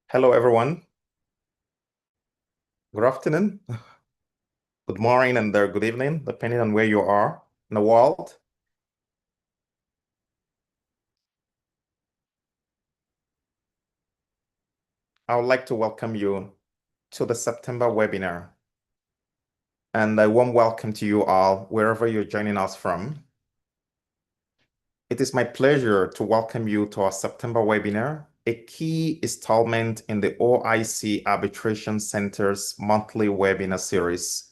Hello, everyone. Good afternoon, good morning, and good evening, depending on where you are in the world. I would like to welcome you to the September webinar, and a warm welcome to you all, wherever you're joining us from. It is my pleasure to welcome you to our September webinar, a key installment in the OIC Arbitration Center's monthly webinar series.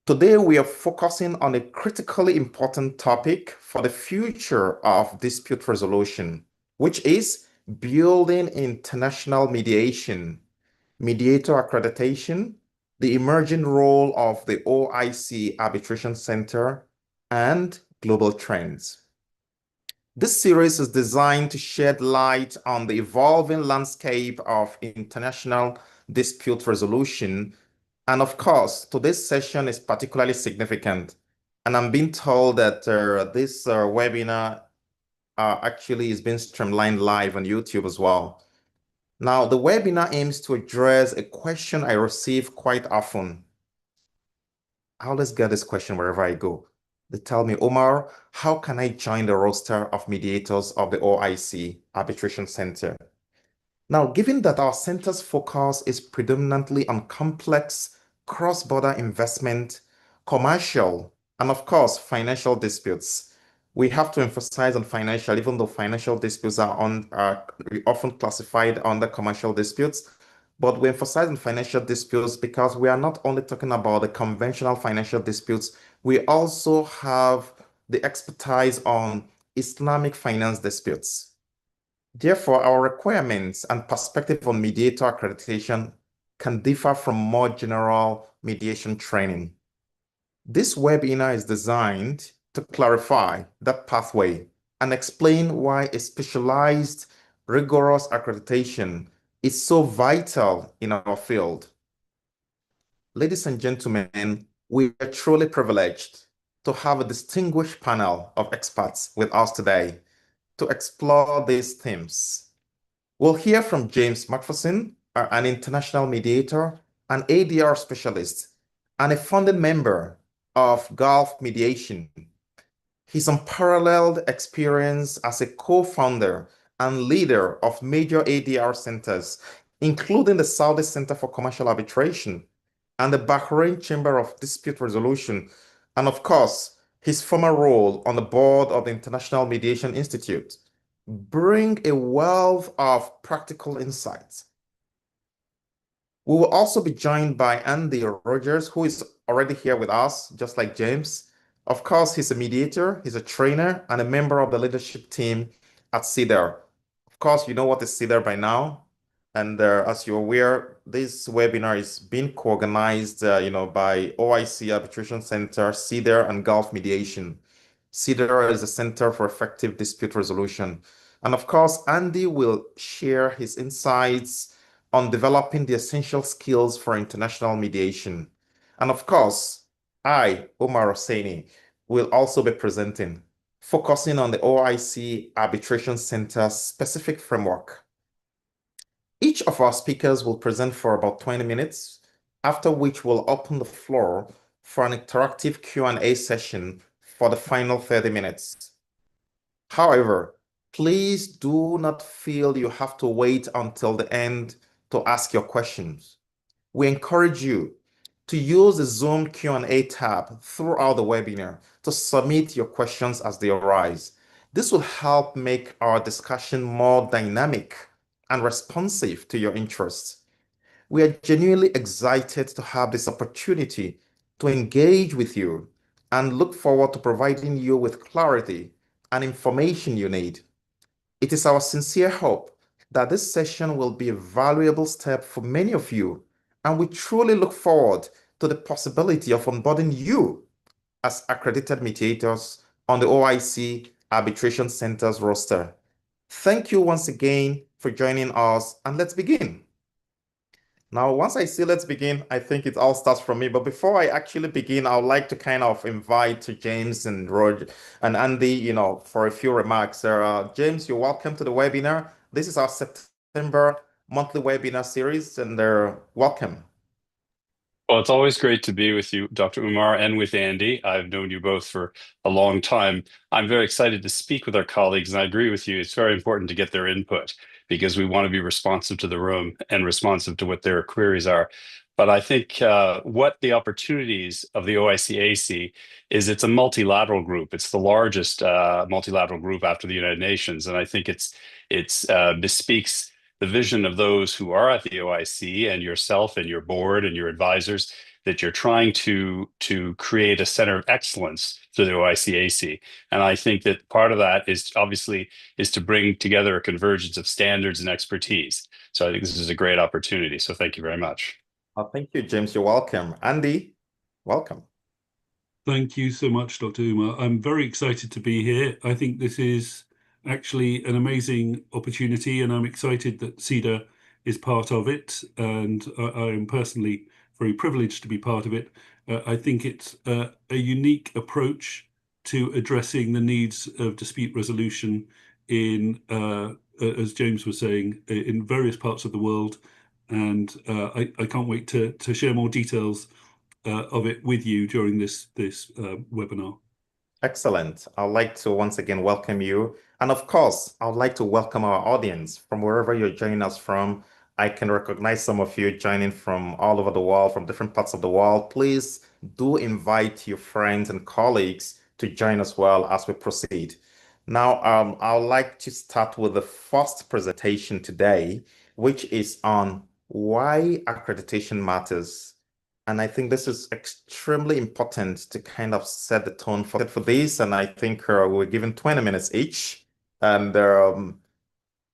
Today, we are focusing on a critically important topic for the future of dispute resolution, which is building international mediation, mediator accreditation, the emerging role of the OIC Arbitration Center, and global trends. This series is designed to shed light on the evolving landscape of international dispute resolution. And of course, today's session is particularly significant. And I'm being told that this webinar actually is being streamlined live on YouTube as well. Now, the webinar aims to address a question I receive quite often. I always get this question wherever I go. They tell me, Omar, how can I join the roster of mediators of the OIC Arbitration Center? Now, given that our center's focus is predominantly on complex cross-border investment, commercial, and of course, financial disputes, we have to emphasize on financial, even though financial disputes are often classified under commercial disputes. But we emphasize on financial disputes because we are not only talking about the conventional financial disputes, we also have the expertise on Islamic finance disputes. Therefore, our requirements and perspective on mediator accreditation can differ from more general mediation training. This webinar is designed to clarify that pathway and explain why a specialized, rigorous accreditation is so vital in our field. Ladies and gentlemen, we are truly privileged to have a distinguished panel of experts with us today to explore these themes. We'll hear from James Macpherson, an international mediator, an ADR specialist, and a founding member of Gulf Mediation. His unparalleled experience as a co-founder and leader of major ADR centers, including the Saudi Center for Commercial Arbitration and the Bahrain Chamber of Dispute Resolution, and of course, his former role on the board of the International Mediation Institute, bring a wealth of practical insights. We will also be joined by Andy Rogers, who is already here with us, just like James. Of course, he's a mediator, he's a trainer, and a member of the leadership team at CEDAR. Of course, you know what is CEDAR by now. And as you're aware, this webinar is being co-organized, by OIC Arbitration Center, CEDAR, and Gulf Mediation. CEDAR is the Center for Effective Dispute Resolution. And of course, Andy will share his insights on developing the essential skills for international mediation. And of course, I, Omar Hosseini, will also be presenting, focusing on the OIC Arbitration Center's specific framework. Each of our speakers will present for about 20 minutes, after which we'll open the floor for an interactive Q&A session for the final 30 minutes. However, please do not feel you have to wait until the end to ask your questions. We encourage you to use the Zoom Q&A tab throughout the webinar to submit your questions as they arise. This will help make our discussion more dynamic and responsive to your interests. We are genuinely excited to have this opportunity to engage with you and look forward to providing you with clarity and information you need. It is our sincere hope that this session will be a valuable step for many of you, and we truly look forward to the possibility of onboarding you as accredited mediators on the OIC Arbitration Center's roster. Thank you once again for joining us, and let's begin. Now, once I say let's begin, I think it all starts from me. But before I actually begin, I would like to kind of invite James and Roger and Andy, for a few remarks. James, you're welcome to the webinar. This is our September monthly webinar series, and they're welcome. Well, it's always great to be with you, Dr. Umar, and with Andy. I've known you both for a long time. I'm very excited to speak with our colleagues, and I agree with you. It's very important to get their input because we want to be responsive to the room and responsive to what their queries are. But I think what the opportunities of the OIC-AC is it's a multilateral group. It's the largest multilateral group after the United Nations, and I think it's bespeaks the vision of those who are at the OIC and yourself and your board and your advisors that you're trying to create a center of excellence through the OIC-AC. And I think that part of that is obviously is to bring together a convergence of standards and expertise. So I think this is a great opportunity. So thank you very much. Thank you, James. You're welcome. Andy, welcome. Thank you so much, Dr. Umar. I'm very excited to be here. I think this is actually an amazing opportunity, and I'm excited that CEDA is part of it, and I am personally very privileged to be part of it. I think it's a unique approach to addressing the needs of dispute resolution in, as James was saying, in various parts of the world. And I can't wait to share more details of it with you during this webinar. Excellent. I'd like to once again welcome you. And of course, I'd like to welcome our audience from wherever you're joining us from. I can recognize some of you joining from all over the world, from different parts of the world. Please do invite your friends and colleagues to join as well as we proceed. Now, I'd like to start with the first presentation today, which is on why accreditation matters. And I think this is extremely important to kind of set the tone for this. And I think we're given 20 minutes each. And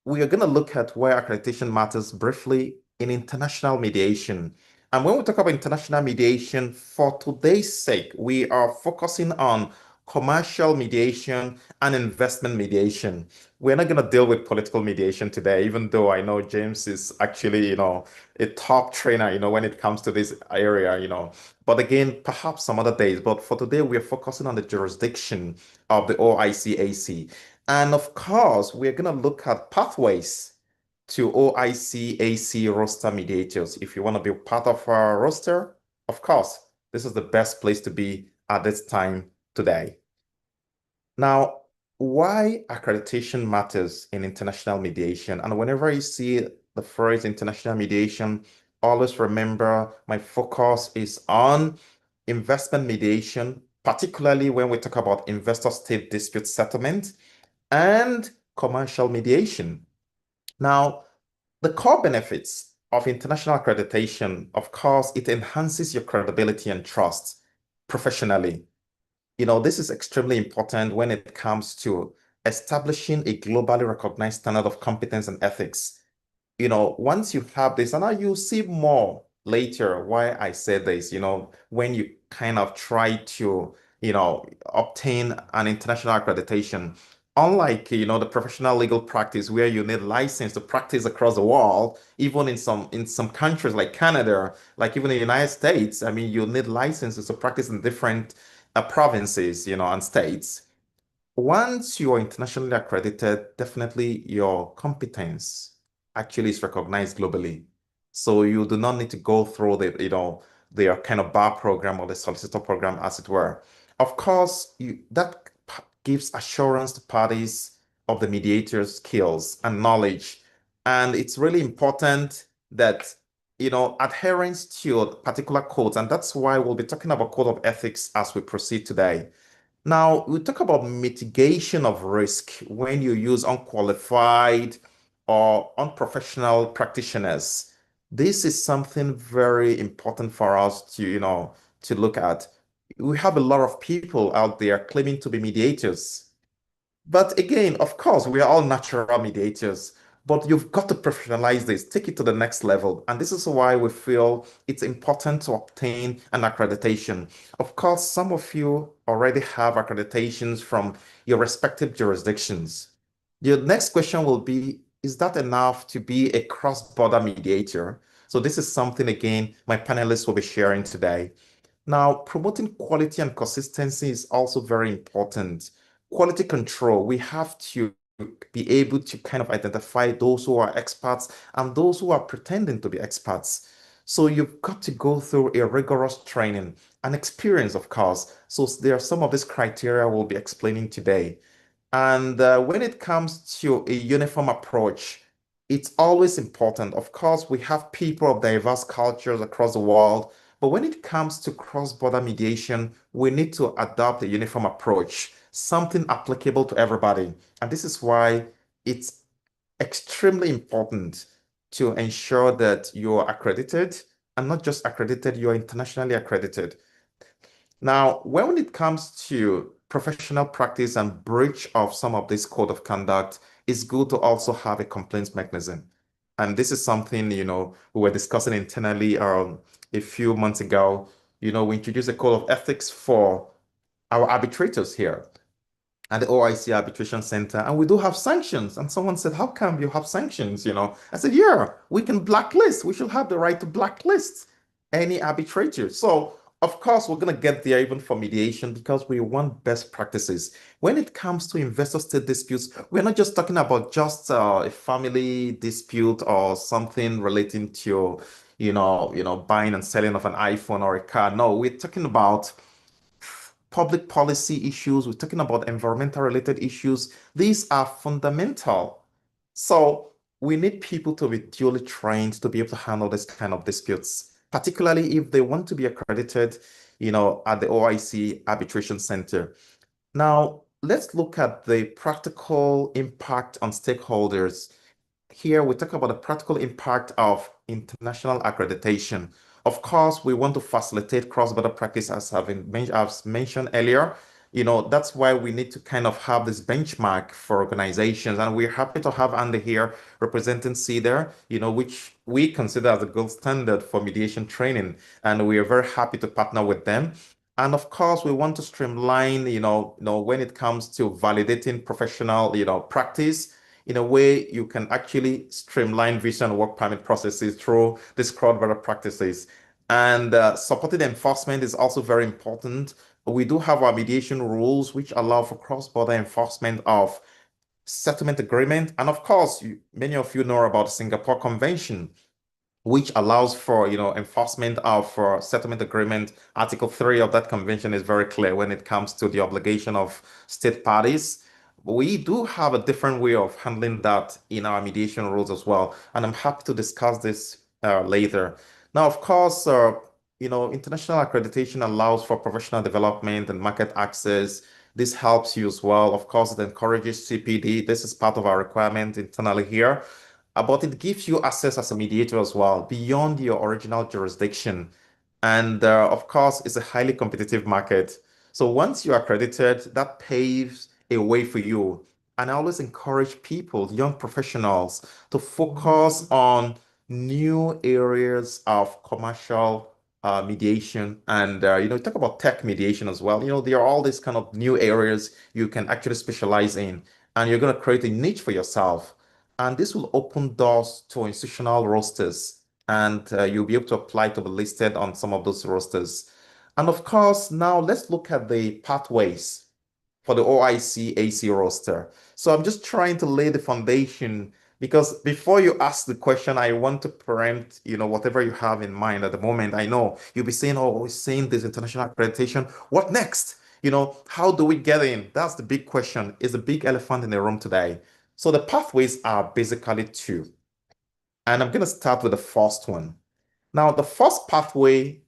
we are going to look at why accreditation matters briefly in international mediation. And when we talk about international mediation, for today's sake, we are focusing on commercial mediation and investment mediation. We're not going to deal with political mediation today, even though I know James is actually, a top trainer, when it comes to this area. But again, perhaps some other days. But for today, we're focusing on the jurisdiction of the OIC-AC. And of course, we're going to look at pathways to OIC-AC roster mediators. If you want to be part of our roster, of course, this is the best place to be at this time today. Now, why accreditation matters in international mediation. And whenever you see the phrase international mediation, always remember my focus is on investment mediation, particularly when we talk about investor-state dispute settlement and commercial mediation. Now, the core benefits of international accreditation, of course, it enhances your credibility and trust professionally. This is extremely important when it comes to establishing a globally recognized standard of competence and ethics. Once you have this, and you'll see more later why I said this, when you kind of try to, obtain an international accreditation, unlike, the professional legal practice where you need license to practice across the world, even in some countries like Canada, like even the United States, I mean, you need licenses to practice in different provinces, and states. Once you are internationally accredited, definitely your competence actually is recognized globally. So you do not need to go through their kind of bar program or the solicitor program, as it were. Of course, that gives assurance to parties of the mediator's skills and knowledge. And it's really important that adherence to particular codes, and that's why we'll be talking about code of ethics as we proceed today. Now, we talk about mitigation of risk when you use unqualified or unprofessional practitioners. This is something very important for us to look at. We have a lot of people out there claiming to be mediators. But again, of course, we are all natural mediators, but you've got to professionalize this, take it to the next level. And this is why we feel it's important to obtain an accreditation. Of course, some of you already have accreditations from your respective jurisdictions. The next question will be, is that enough to be a cross-border mediator? So this is something, again, my panelists will be sharing today. Now, promoting quality and consistency is also very important. Quality control, we have to be able to kind of identify those who are experts and those who are pretending to be experts. So you've got to go through a rigorous training and experience, of course. So there are some of these criteria we'll be explaining today. And when it comes to a uniform approach, it's always important. Of course, we have people of diverse cultures across the world, but when it comes to cross-border mediation, we need to adopt a uniform approach, something applicable to everybody. And this is why it's extremely important to ensure that you're accredited, and not just accredited, you're internationally accredited. Now, when it comes to professional practice and breach of some of this code of conduct, it's good to also have a complaints mechanism. And this is something, we were discussing internally a few months ago. We introduced a code of ethics for our arbitrators here at the OIC Arbitration Center, and we do have sanctions. And someone said, how come you have sanctions? I said, yeah, we can blacklist. We should have the right to blacklist any arbitrator. So, of course, we're going to get there even for mediation because we want best practices. When it comes to investor-state disputes, we're not just talking about just a family dispute or something relating to, buying and selling of an iPhone or a car. No, we're talking about public policy issues, we're talking about environmental related issues. These are fundamental. So we need people to be duly trained to be able to handle this kind of disputes, particularly if they want to be accredited, at the OIC Arbitration Center. Now, let's look at the practical impact on stakeholders. Here we talk about the practical impact of international accreditation. Of course, we want to facilitate cross-border practice as I've mentioned earlier. That's why we need to kind of have this benchmark for organizations. And we're happy to have Andy here representing CEDAR, which we consider as a gold standard for mediation training. And we are very happy to partner with them. And of course, we want to streamline, when it comes to validating professional, practice in a way you can actually streamline visa and work permit processes through these cross-border practices. And supported enforcement is also very important. We do have our mediation rules, which allow for cross-border enforcement of settlement agreement. And of course, many of you know about the Singapore Convention, which allows for enforcement of settlement agreement. Article 3 of that convention is very clear when it comes to the obligation of state parties. We do have a different way of handling that in our mediation rules as well, and I'm happy to discuss this later. Now, of course, international accreditation allows for professional development and market access. This helps you as well. Of course, it encourages CPD. This is part of our requirement internally here. But it gives you access as a mediator as well, beyond your original jurisdiction. And of course, it's a highly competitive market. So once you're accredited, that paves a way for you. And I always encourage people, young professionals, to focus on new areas of commercial mediation. And, talk about tech mediation as well. There are all these kind of new areas you can actually specialize in. And you're going to create a niche for yourself. And this will open doors to institutional rosters, and you'll be able to apply to be listed on some of those rosters. And of course, now let's look at the pathways for the OIC-AC roster. So I'm just trying to lay the foundation because before you ask the question, I want to preempt, whatever you have in mind at the moment. I know you'll be saying, oh, we're saying this international accreditation. What next? How do we get in? That's the big question. It's a big elephant in the room today. So the pathways are basically two. And I'm going to start with the first one. Now, the first pathway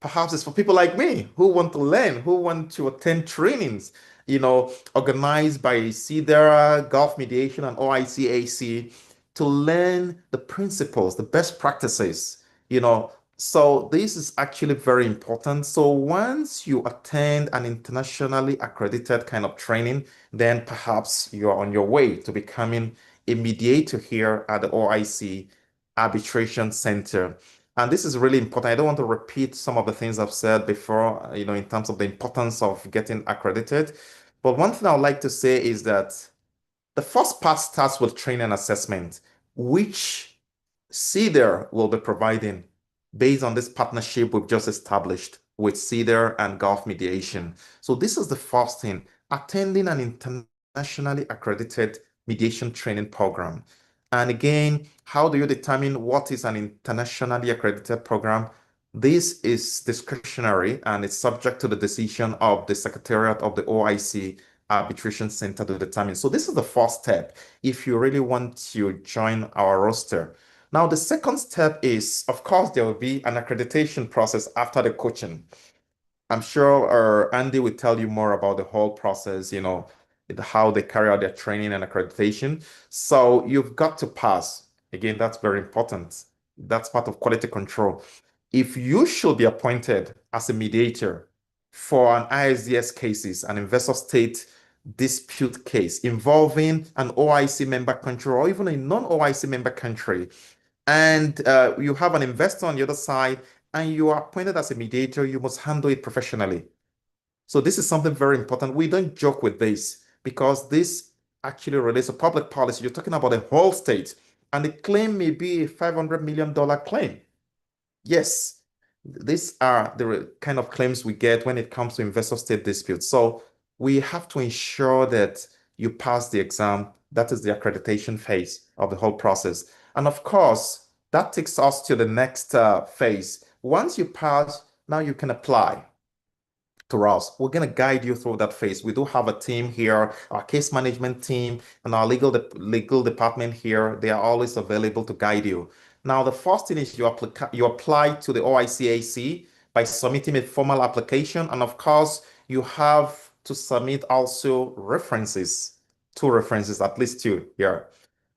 perhaps is for people like me who want to learn, who want to attend trainings, organized by CEDAR, Gulf Mediation, and OIC-AC to learn the principles, the best practices, So this is actually very important. So once you attend an internationally accredited kind of training, then perhaps you're on your way to becoming a mediator here at the OIC Arbitration Center. And this is really important. I don't want to repeat some of the things I've said before, in terms of the importance of getting accredited. But one thing I would like to say is that the first part starts with training and assessment, which CEDAR will be providing based on this partnership we've just established with CEDAR and Gulf Mediation. So this is the first thing, attending an international internationally accredited mediation training program. And again, how do you determine what is an internationally accredited program? This is discretionary and it's subject to the decision of the Secretariat of the OIC Arbitration Center to determine. So this is the first step if you really want to join our roster. Now, the second step is, of course, there will be an accreditation process after the coaching. I'm sure Andy will tell you more about the whole process, how they carry out their training and accreditation. So you've got to pass. Again, that's very important. That's part of quality control. If you should be appointed as a mediator for an ISDS cases, an investor state dispute case involving an OIC member country or even a non-OIC member country, and you have an investor on the other side, and you are appointed as a mediator, you must handle it professionally. So this is something very important. We don't joke with this because this actually relates to public policy. You're talking about a whole state, and the claim may be a $500 million claim. Yes, these are the kind of claims we get when it comes to investor state disputes. So we have to ensure that you pass the exam. That is the accreditation phase of the whole process. And of course, that takes us to the next phase. Once you pass, now you can apply to us. We're going to guide you through that phase. We do have a team here, our case management team and our legal department here. They are always available to guide you. Now, the first thing is you apply to the OIC-AC by submitting a formal application. And of course, you have to submit also references, two references, at least two here.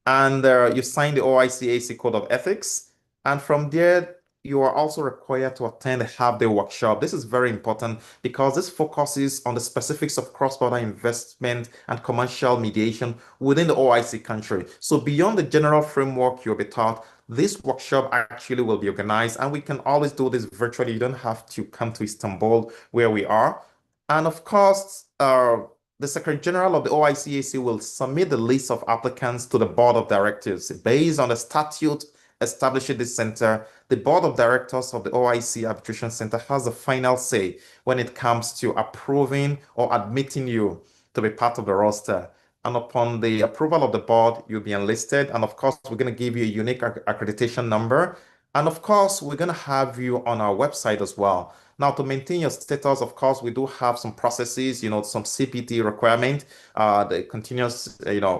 And you sign the OIC-AC Code of Ethics. And from there, you are also required to attend a half-day workshop. This is very important because this focuses on the specifics of cross-border investment and commercial mediation within the OIC country. So beyond the general framework you'll be taught, this workshop actually will be organized, and we can always do this virtually. You don't have to come to Istanbul where we are. And of course, the Secretary General of the OIC-AC will submit the list of applicants to the Board of Directors based on the statute establishing this center. The Board of Directors of the OIC Arbitration Center has the final say when it comes to approving or admitting you to be part of the roster. And upon the approval of the board, you'll be enlisted. And of course, we're going to give you a unique accreditation number. And of course, we're going to have you on our website as well. Now, to maintain your status, of course, we do have some processes, some CPT requirement, the continuous,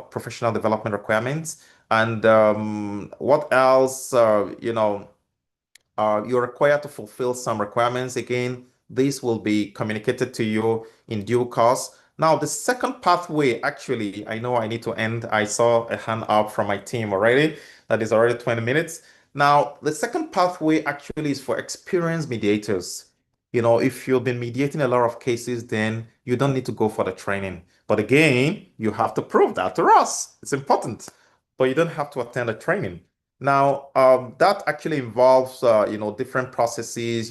professional development requirements. And what else, you're required to fulfill some requirements. Again, this will be communicated to you in due course. Now, the second pathway, actually, I know I need to end. I saw a hand up from my team already. That is already 20 minutes. Now, the second pathway actually is for experienced mediators. If you've been mediating a lot of cases, then you don't need to go for the training. But again, you have to prove that to us. It's important, but you don't have to attend the training. Now, that actually involves, different processes.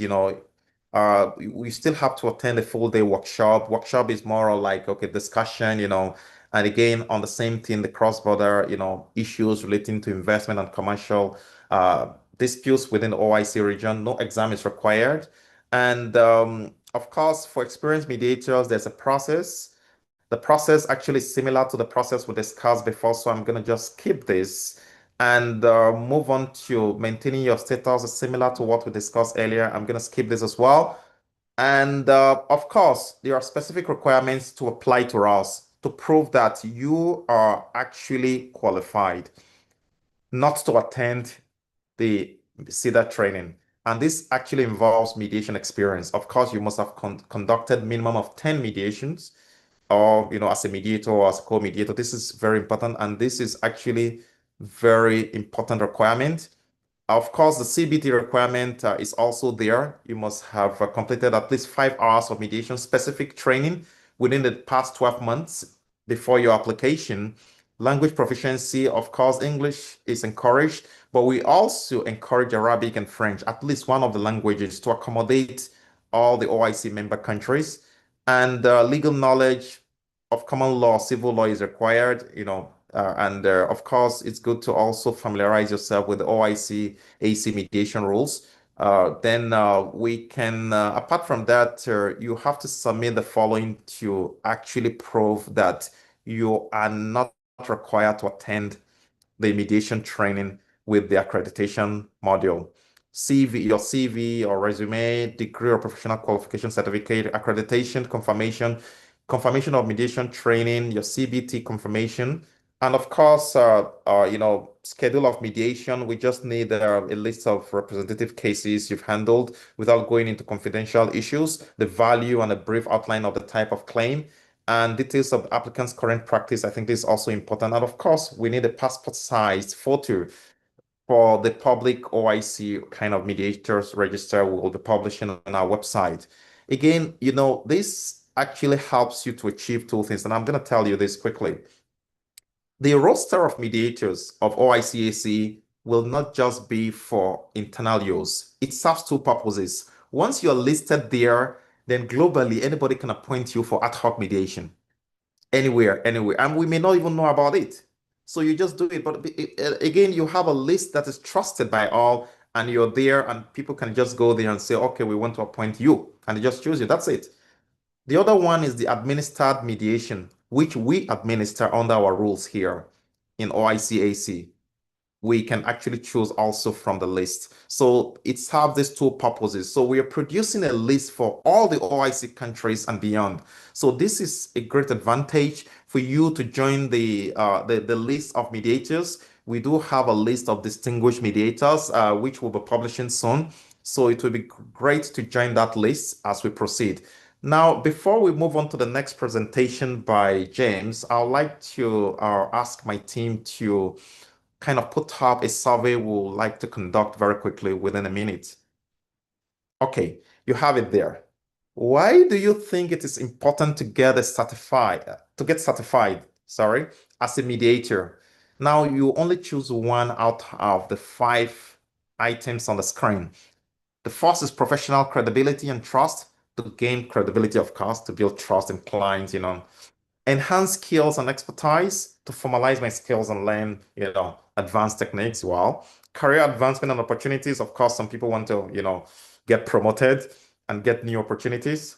We still have to attend a full day workshop. Workshop is more like, okay, discussion, and again, on the same thing, the cross-border, issues relating to investment and commercial disputes within the OIC region. No exam is required. And of course, for experienced mediators, there's a process. The process actually is similar to the process we discussed before, so I'm going to just skip this and move on to maintaining your status similar to what we discussed earlier. I'm going to skip this as well. And of course, there are specific requirements to apply to us to prove that you are actually qualified not to attend the CEDA training. And this actually involves mediation experience. Of course, you must have conducted minimum of 10 mediations or, as a mediator or as a co-mediator. This is very important. And this is actually very important requirement. Of course, the CBT requirement is also there. You must have completed at least 5 hours of mediation specific training within the past 12 months before your application. Language proficiency, of course, English is encouraged, but we also encourage Arabic and French, at least one of the languages, to accommodate all the OIC member countries. And legal knowledge of common law, civil law is required, and of course, it's good to also familiarize yourself with the OIC-AC mediation rules. Then we can, apart from that, you have to submit the following to actually prove that you are not required to attend the mediation training with the accreditation module. Your CV or resume, degree or professional qualification certificate, accreditation, confirmation of mediation training, your CBT confirmation, and of course, schedule of mediation. We just need a list of representative cases you've handled without going into confidential issues, the value and a brief outline of the type of claim, and details of the applicant's current practice. I think this is also important. And of course, we need a passport-sized photo for the public OIC kind of mediators register we will be publishing on our website. Again, this actually helps you to achieve two things, and I'm going to tell you this quickly. The roster of mediators of OIC-AC will not just be for internal use. It serves two purposes. Once you're listed there, then globally, anybody can appoint you for ad hoc mediation. Anywhere. And we may not even know about it. So you just do it. But again, you have a list that is trusted by all, and you're there, and people can just go there and say, okay, we want to appoint you. And they just choose you. That's it. The other one is the administered mediation, which we administer under our rules here in OIC-AC. We can actually choose also from the list. So it serves these two purposes. So we are producing a list for all the OIC countries and beyond. So this is a great advantage for you to join the list of mediators. We do have a list of distinguished mediators, which we'll be publishing soon. So it will be great to join that list as we proceed. Now, before we move on to the next presentation by James, I'd like to ask my team to kind of put up a survey we'll like to conduct very quickly within a minute. Okay, you have it there. Why do you think it is important to get certified, as a mediator? Now you only choose one out of the 5 items on the screen. The first is professional credibility and trust. To gain credibility, of course, to build trust in clients, enhance skills and expertise, to formalize my skills and learn, advanced techniques. Wow. Career advancement and opportunities. Of course, some people want to, get promoted and get new opportunities.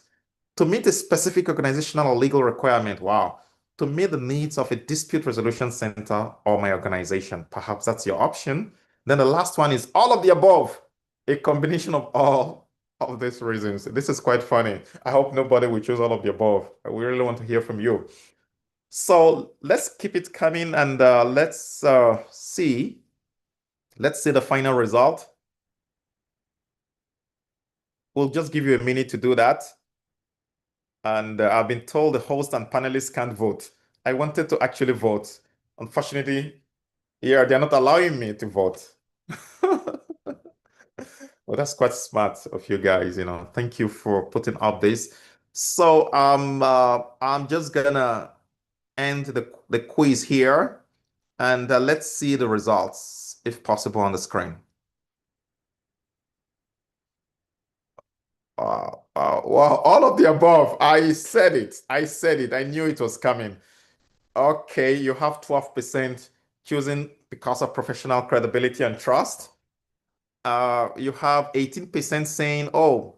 To meet a specific organizational or legal requirement. Wow. To meet the needs of a dispute resolution center or my organization. Perhaps that's your option. Then the last one is all of the above, a combination of all of these reasons. This is quite funny. I hope nobody will choose all of the above. We really want to hear from you. So let's keep it coming, and let's see. Let's see the final result. We'll just give you a minute to do that. And I've been told the host and panelists can't vote. I wanted to actually vote. Unfortunately, yeah, they're not allowing me to vote. Well, that's quite smart of you guys, Thank you for putting up this. So I'm just gonna end the quiz here, and let's see the results, if possible, on the screen. Well, all of the above. I said it. I knew it was coming. Okay, you have 12% choosing because of professional credibility and trust. You have 18% saying, oh,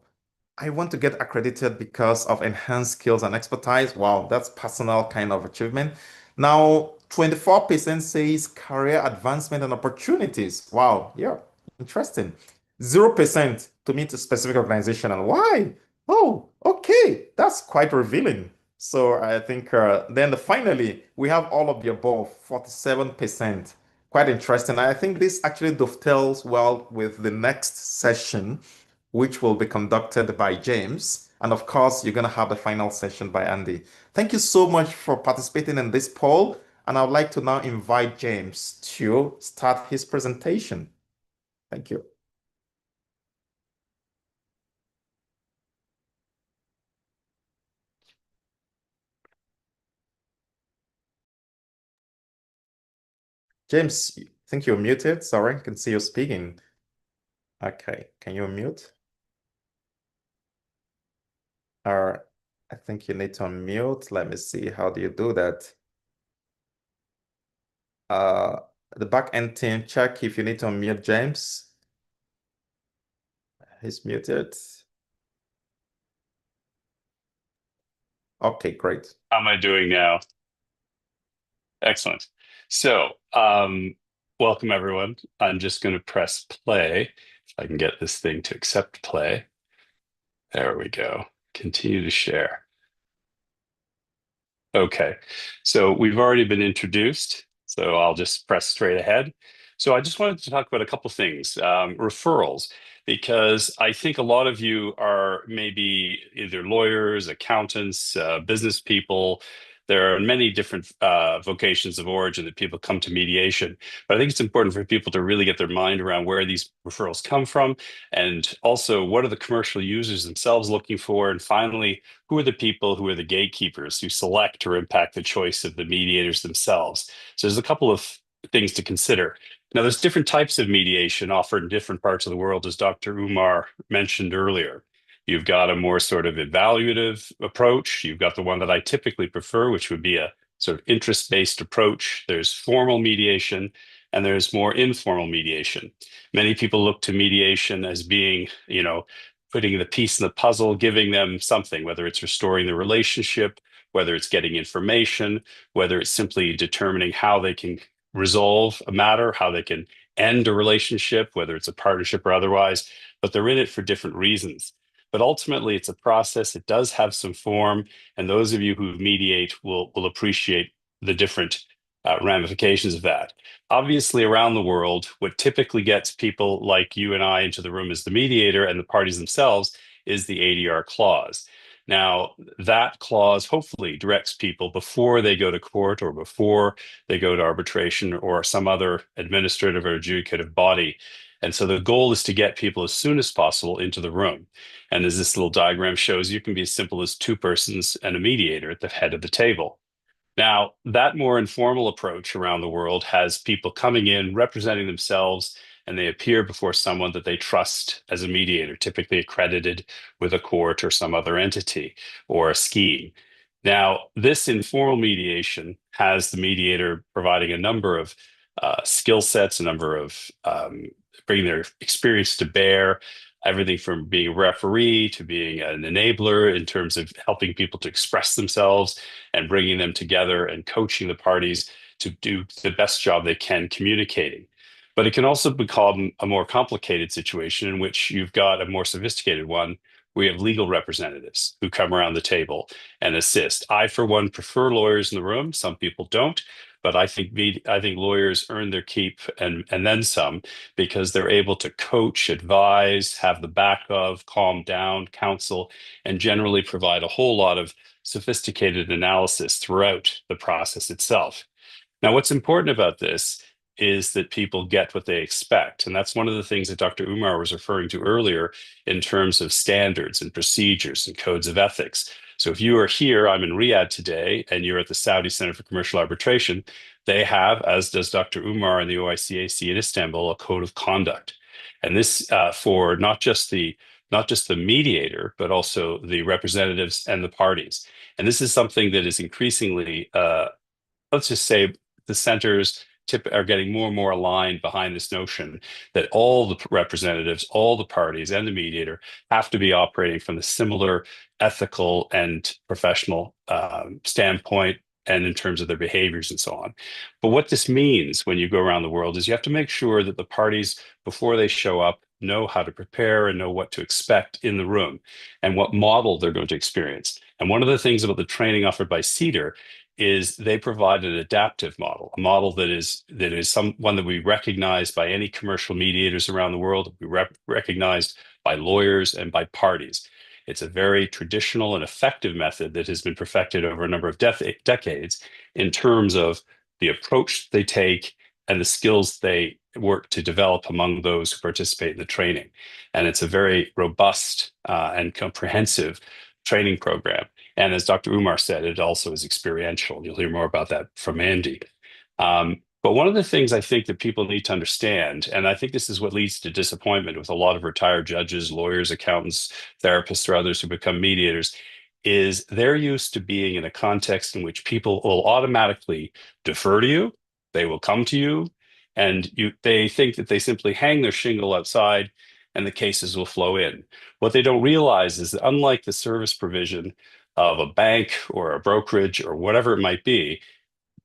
I want to get accredited because of enhanced skills and expertise. Wow, that's personal kind of achievement. Now, 24% says career advancement and opportunities. Wow, yeah, interesting. 0% to meet a specific organization. And why? Oh, okay, that's quite revealing. So I think then finally, we have all of the above, 47%. Quite interesting. I think this actually dovetails well with the next session, which will be conducted by James. And of course, you're going to have the final session by Andy. Thank you so much for participating in this poll. And I would like to now invite James to start his presentation. Thank you. James, I think you're muted. Sorry, I can see you speaking. Okay, can you unmute? Or I think you need to unmute. Let me see. How do you do that? The back end team, check if you need to unmute James. He's muted. Okay, great. How am I doing now? Excellent. So, welcome everyone. I'm just going to press play. If I can get this thing to accept play. There we go. Continue to share. Okay. So we've already been introduced. So I'll just press straight ahead. So I just wanted to talk about a couple things, referrals, because I think a lot of you are maybe either lawyers, accountants, business people. There are many different vocations of origin that people come to mediation. But I think it's important for people to really get their mind around where these referrals come from, and also what are the commercial users themselves looking for. And finally, who are the people who are the gatekeepers who select or impact the choice of the mediators themselves? So there's a couple of things to consider. Now, there's different types of mediation offered in different parts of the world, as Dr. Umar mentioned earlier. You've got a more sort of evaluative approach. You've got the one that I typically prefer, which would be a sort of interest-based approach. There's formal mediation, and there's more informal mediation. Many people look to mediation as being, putting the piece in the puzzle, giving them something, whether it's restoring the relationship, whether it's getting information, whether it's simply determining how they can resolve a matter, how they can end a relationship, whether it's a partnership or otherwise, but they're in it for different reasons. But ultimately, it's a process. It does have some form, and those of you who mediate will appreciate the different ramifications of that. Obviously, around the world, what typically gets people like you and I into the room as the mediator and the parties themselves is the ADR clause. Now, that clause hopefully directs people before they go to court or before they go to arbitration or some other administrative or adjudicative body. And so the goal is to get people as soon as possible into the room. And as this little diagram shows, you can be as simple as two persons and a mediator at the head of the table. Now, that more informal approach around the world has people coming in, representing themselves, and they appear before someone that they trust as a mediator, typically accredited with a court or some other entity or a scheme. Now, this informal mediation has the mediator providing a number of skill sets, a number of bringing their experience to bear, everything from being a referee to being an enabler in terms of helping people to express themselves and bringing them together and coaching the parties to do the best job they can communicating. But it can also become a more complicated situation in which you've got a more sophisticated one. We have legal representatives who come around the table and assist. I, for one, prefer lawyers in the room. Some people don't, but I think lawyers earn their keep and then some, because they're able to coach, advise, have the back of, calm down, counsel, and generally provide a whole lot of sophisticated analysis throughout the process itself. Now, what's important about this is that people get what they expect. And that's one of the things that Dr. Umar was referring to earlier in terms of standards and procedures and codes of ethics. So if you are here, I'm in Riyadh today, and you're at the Saudi Center for Commercial Arbitration, they have, as does Dr. Umar and the OIC-AC in Istanbul, a code of conduct. And this for not just the mediator, but also the representatives and the parties. And this is something that is increasingly, let's just say, the centers are getting more and more aligned behind this notion that all the representatives, all the parties, and the mediator have to be operating from the similar ethical and professional standpoint, and in terms of their behaviors and so on. But what this means when you go around the world is you have to make sure that the parties, before they show up, know how to prepare and know what to expect in the room and what model they're going to experience. And one of the things about the training offered by CEDAR is they provide an adaptive model, a model that is one that we recognize by any commercial mediators around the world, we recognized by lawyers and by parties. It's a very traditional and effective method that has been perfected over a number of decades in terms of the approach they take and the skills they work to develop among those who participate in the training. And it's a very robust and comprehensive training program. And as Dr. Umar said, it also is experiential. You'll hear more about that from Andy. But one of the things I think that people need to understand, and I think this is what leads to disappointment with a lot of retired judges, lawyers, accountants, therapists, or others who become mediators, is they're used to being in a context in which people will automatically defer to you, they will come to you, and they think that they simply hang their shingle outside and the cases will flow in. What they don't realize is that unlike the service provision of a bank or a brokerage or whatever it might be,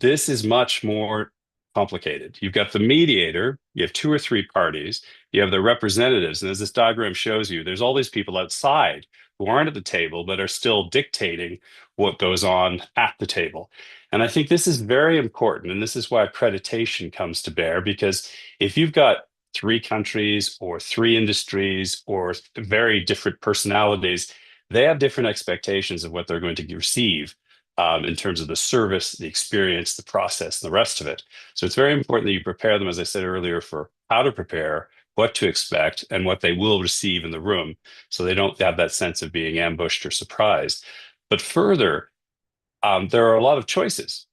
This is much more complicated. You've got the mediator, you have two or three parties, you have the representatives, and as this diagram shows you, there's all these people outside who aren't at the table but are still dictating what goes on at the table. And I think this is very important, and this is why accreditation comes to bear, because if you've got three countries or three industries or very different personalities, they have different expectations of what they're going to receive in terms of the service, the experience, the process, and the rest of it. So it's very important that you prepare them, as I said earlier, for how to prepare, what to expect, and what they will receive in the room, so they don't have that sense of being ambushed or surprised. But further, there are a lot of choices.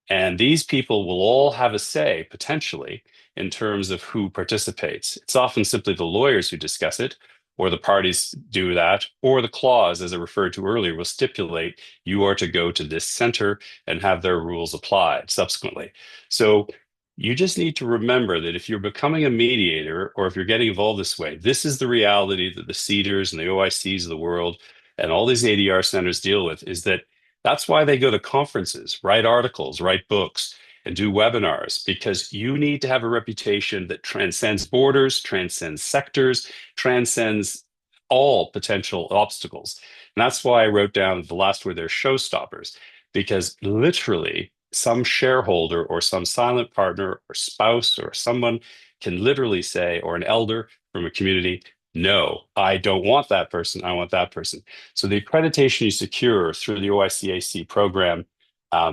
And these people will all have a say, potentially, in terms of who participates. It's often simply the lawyers who discuss it, or the parties do that, or the clause, as I referred to earlier, will stipulate you are to go to this center and have their rules applied subsequently. So you just need to remember that if you're becoming a mediator, or if you're getting involved this way, this is the reality that the CEDARs and the OICs of the world and all these ADR centers deal with, is that that's why they go to conferences, write articles, write books, and do webinars, because you need to have a reputation that transcends borders, transcends sectors, transcends all potential obstacles. And that's why I wrote down the last word there, showstoppers, because literally some shareholder or some silent partner or spouse or someone can literally say, or an elder from a community, no, I don't want that person. I want that person. So the accreditation you secure through the OIC-AC program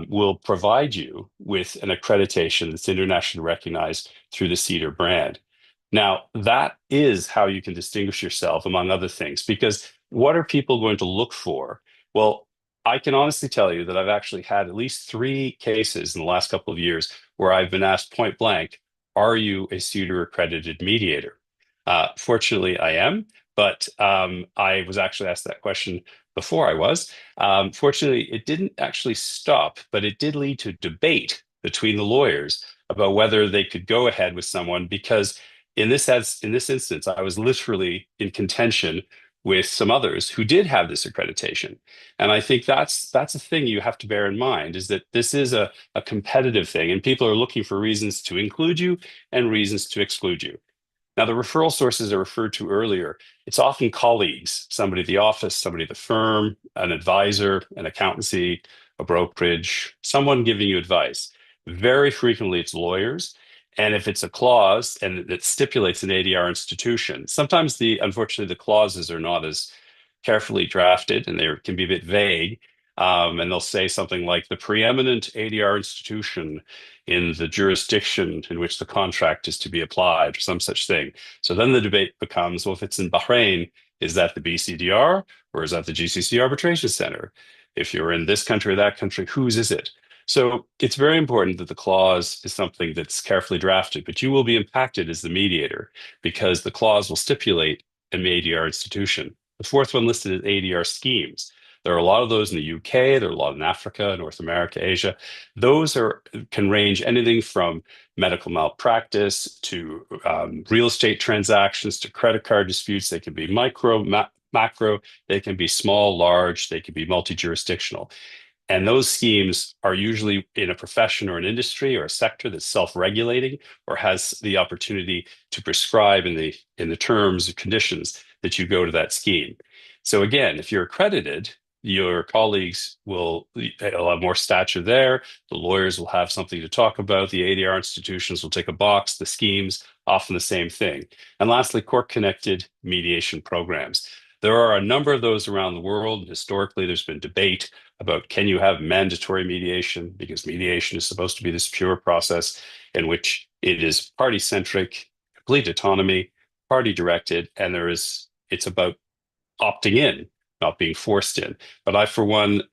will provide you with an accreditation that's internationally recognized through the CEDAR brand. Now, that is how you can distinguish yourself, among other things, because what are people going to look for? Well, I can honestly tell you that I've actually had at least 3 cases in the last couple of years where I've been asked point blank, are you a CEDAR accredited mediator? Fortunately, I am, but I was actually asked that question before I was. Fortunately, it didn't actually stop, but it did lead to debate between the lawyers about whether they could go ahead with someone, because in this instance, I was literally in contention with some others who did have this accreditation. And I think that's a thing you have to bear in mind, is that this is a competitive thing, and people are looking for reasons to include you and reasons to exclude you. Now, the referral sources I referred to earlier, it's often colleagues, somebody at the office, somebody at the firm, an advisor, an accountancy, a brokerage, someone giving you advice. Very frequently, it's lawyers. And if it's a clause and it stipulates an ADR institution, sometimes unfortunately, the clauses are not as carefully drafted and they can be a bit vague. And they'll say something like the preeminent ADR institution in the jurisdiction in which the contract is to be applied, or some such thing. So then the debate becomes, well, if it's in Bahrain, is that the BCDR or is that the GCC Arbitration Center? If you're in this country or that country, whose is it? So it's very important that the clause is something that's carefully drafted, but you will be impacted as the mediator because the clause will stipulate an ADR institution. The fourth one listed is ADR schemes. There are a lot of those in the UK. There are a lot in Africa, North America, Asia. Those can range anything from medical malpractice to real estate transactions to credit card disputes. They can be micro, macro. They can be small, large. They can be multi-jurisdictional. And those schemes are usually in a profession or an industry or a sector that's self-regulating or has the opportunity to prescribe in the terms and conditions that you go to that scheme. So again, if you're accredited, your colleagues will have more stature there. The lawyers will have something to talk about. The ADR institutions will take a box. The schemes, often the same thing. And lastly, court-connected mediation programs. There are a number of those around the world. Historically, there's been debate about, can you have mandatory mediation? Because mediation is supposed to be this pure process in which it is party-centric, complete autonomy, party-directed, and it's about opting in, not being forced in. But I, for one,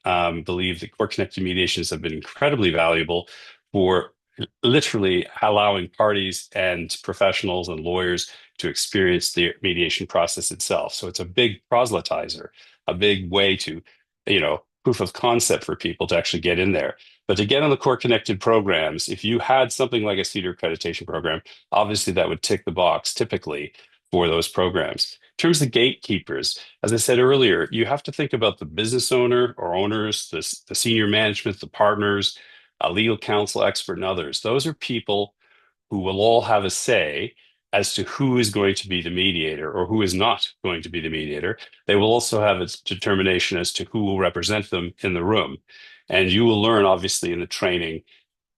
believe that court-connected mediations have been incredibly valuable for literally allowing parties and professionals and lawyers to experience the mediation process itself. So it's a big proselytizer, a big way to, proof of concept for people to actually get in there. But to get on the court-connected programs, if you had something like a CEDAR accreditation program, obviously that would tick the box typically for those programs. In terms of gatekeepers, as I said earlier, you have to think about the business owner or owners, the senior management, the partners, a legal counsel expert, and others. Those are people who will all have a say as to who is going to be the mediator or who is not going to be the mediator. They will also have its determination as to who will represent them in the room. And you will learn, obviously, in the training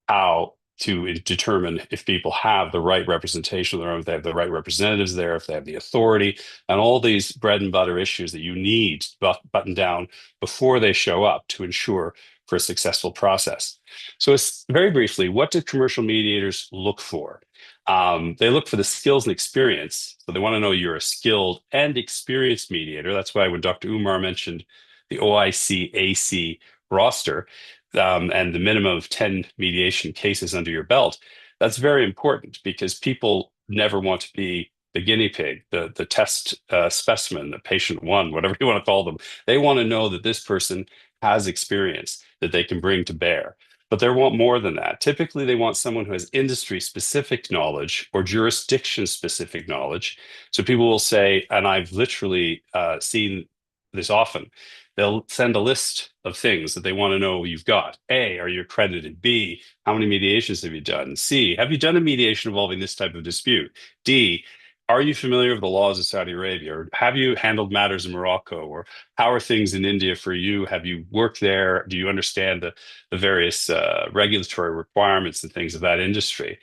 how to determine if people have the right representation of their own, if they have the right representatives there, if they have the authority, and all these bread and butter issues that you need to button down before they show up to ensure for a successful process. So it's very briefly, what do commercial mediators look for? They look for the skills and experience. So they want to know you're a skilled and experienced mediator. That's why when Dr. Umar mentioned the OIC-AC roster, and the minimum of 10 mediation cases under your belt, that's very important because people never want to be the guinea pig, the test specimen, the patient one, whatever you want to call them. They want to know that this person has experience that they can bring to bear. But they want more than that. Typically, they want someone who has industry-specific knowledge or jurisdiction-specific knowledge. So people will say, and I've literally seen this often, they'll send a list of things that they want to know you've got. A, are you accredited? B, how many mediations have you done? C, have you done a mediation involving this type of dispute? D, are you familiar with the laws of Saudi Arabia? Or have you handled matters in Morocco? Or how are things in India for you? Have you worked there? Do you understand the various regulatory requirements and things of that industry?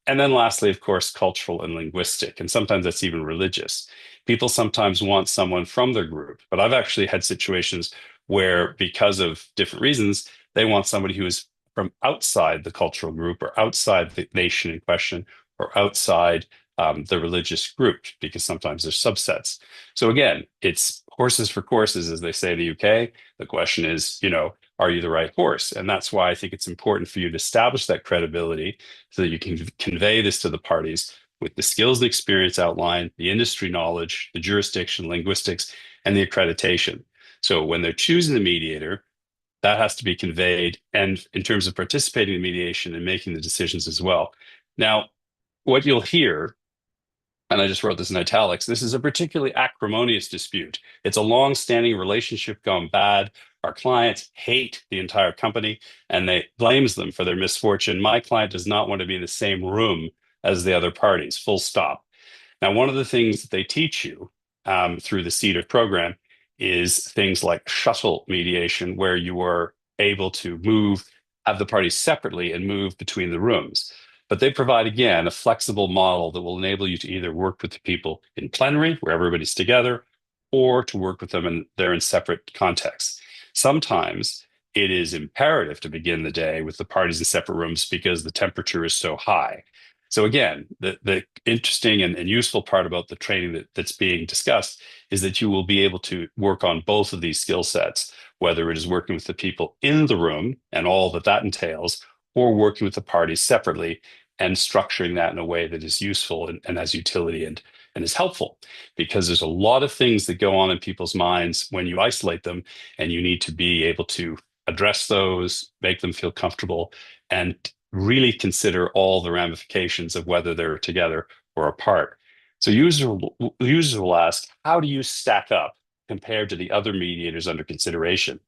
And then lastly, of course, cultural and linguistic, and sometimes that's even religious. People sometimes want someone from their group, but I've actually had situations where, because of different reasons, they want somebody who is from outside the cultural group or outside the nation in question or outside the religious group, because sometimes there's subsets. So again, it's horses for courses, as they say in the UK. The question is, are you the right horse? And that's why I think it's important for you to establish that credibility so that you can convey this to the parties with the skills and experience outlined, the industry knowledge, the jurisdiction, linguistics, and the accreditation. So when they're choosing the mediator, that has to be conveyed, and in terms of participating in mediation and making the decisions as well. Now, what you'll hear, and I just wrote this in italics, this is a particularly acrimonious dispute. It's a long-standing relationship gone bad. Our clients hate the entire company and they blames them for their misfortune. My client does not want to be in the same room as the other parties, full stop. Now, one of the things that they teach you through the CEDAR program is things like shuttle mediation, where you are able to have the parties separately and move between the rooms. But they provide, again, a flexible model that will enable you to either work with the people in plenary, where everybody's together, or to work with them and they're in separate contexts. Sometimes it is imperative to begin the day with the parties in separate rooms because the temperature is so high. So again, the interesting and useful part about the training that's being discussed is that you will be able to work on both of these skill sets, whether it is working with the people in the room and all that entails, or working with the parties separately and structuring that in a way that is useful and has utility and is helpful. Because there's a lot of things that go on in people's minds when you isolate them, and you need to be able to address those, make them feel comfortable, and really consider all the ramifications of whether they're together or apart. So users will ask, how do you stack up compared to the other mediators under consideration?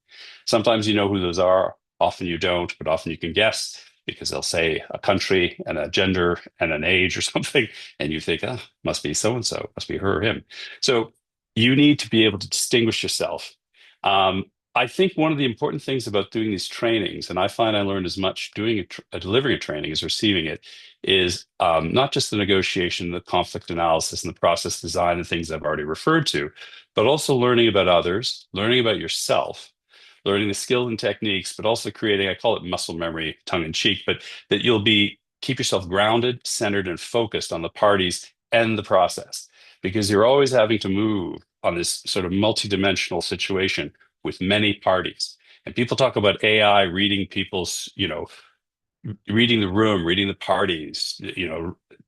Sometimes you know who those are, often you don't, but often you can guess because they'll say a country and a gender and an age or something, and you think, oh, must be so-and-so, must be her or him. So you need to be able to distinguish yourself. I think one of the important things about doing these trainings, and I find I learned as much doing delivering a training as receiving it, is not just the negotiation, the conflict analysis, and the process design and things I've already referred to, but also learning about others, learning about yourself, learning the skills and techniques, but also creating, I call it muscle memory, tongue in cheek, but that you'll keep yourself grounded, centered, and focused on the parties and the process, because you're always having to move on this sort of multidimensional situation with many parties. And people talk about AI reading people's, reading the room, reading the parties,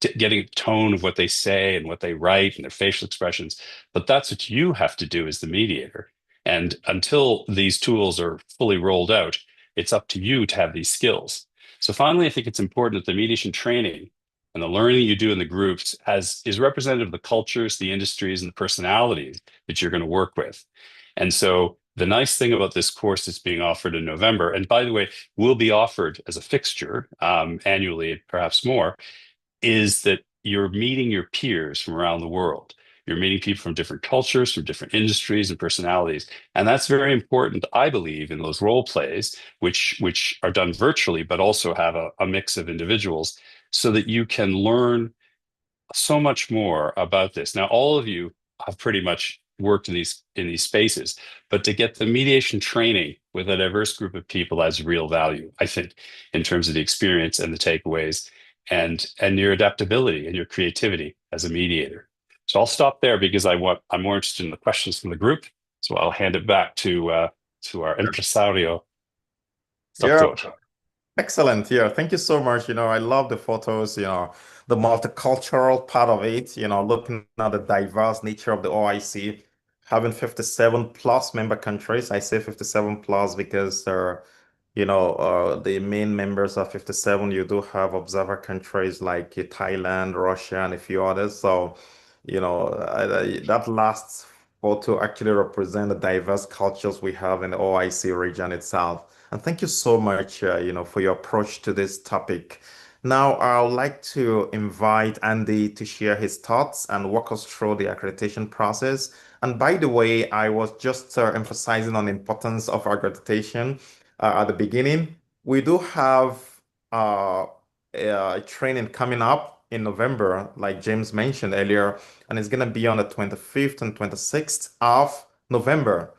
getting a tone of what they say and what they write and their facial expressions. But that's what you have to do as the mediator. And until these tools are fully rolled out, it's up to you to have these skills. So finally, I think it's important that the mediation training and the learning you do in the groups is representative of the cultures, the industries, and the personalities that you're going to work with. And so The nice thing about this course that's being offered in November, and by the way, will be offered as a fixture annually, perhaps more, is that you're meeting your peers from around the world. You're meeting people from different cultures, from different industries and personalities. And that's very important, I believe, in those role plays, which are done virtually, but also have a mix of individuals so that you can learn so much more about this. Now, all of you have pretty much worked in these spaces, but to get the mediation training with a diverse group of people adds real value, I think, in terms of the experience and the takeaways and your adaptability and your creativity as a mediator. So I'll stop there because I'm more interested in the questions from the group. So I'll hand it back to our impresario, Yeah, Dr. excellent. Yeah, thank you so much. I love the photos, the multicultural part of it, looking at the diverse nature of the OIC, having 57 plus member countries. I say 57 plus because the main members are 57. You do have observer countries like Thailand, Russia, and a few others. So, that last photo actually represent the diverse cultures we have in the OIC region itself. And thank you so much, for your approach to this topic. Now, I would like to invite Andy to share his thoughts and walk us through the accreditation process. And by the way, I was just emphasizing on the importance of accreditation at the beginning. We do have uh, a training coming up in November, like James mentioned earlier, and it's going to be on the 25th and 26th of November.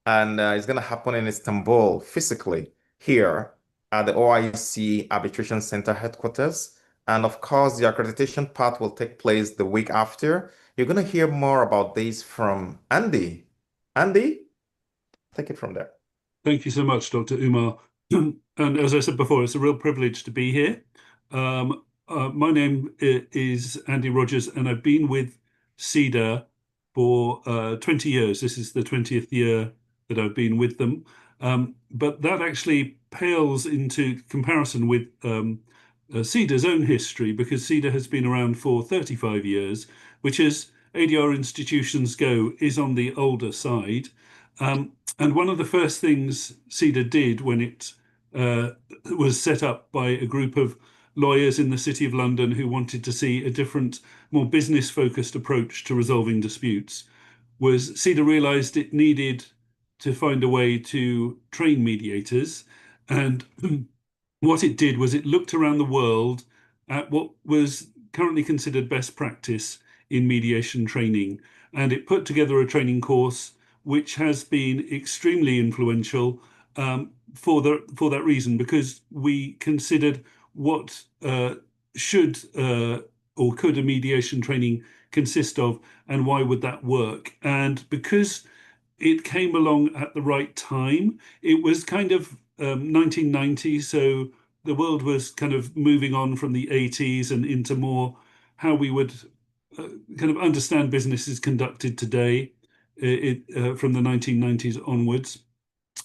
And it's going to happen in Istanbul physically here at the OIC Arbitration Center headquarters. And of course, the accreditation part will take place the week after. You're going to hear more about this from Andy. Andy, take it from there. Thank you so much, Dr. Umar. And as I said before, it's a real privilege to be here. My name is Andy Rogers, and I've been with CEDA for 20 years. This is the 20th year that I've been with them. But that actually pales into comparison with CEDA's own history, because CEDA has been around for 35 years, which, as ADR institutions go, is on the older side. And one of the first things CEDA did when it was set up by a group of lawyers in the City of London who wanted to see a different, more business-focused approach to resolving disputes was CEDA realized it needed to find a way to train mediators. And what it did was it looked around the world at what was currently considered best practice in mediation training. And it put together a training course which has been extremely influential for that reason, because we considered what should or could a mediation training consist of, and why would that work? And because it came along at the right time, it was kind of 1990, so the world was kind of moving on from the 80s and into more how we would kind of understand business is conducted today. From the 1990s onwards,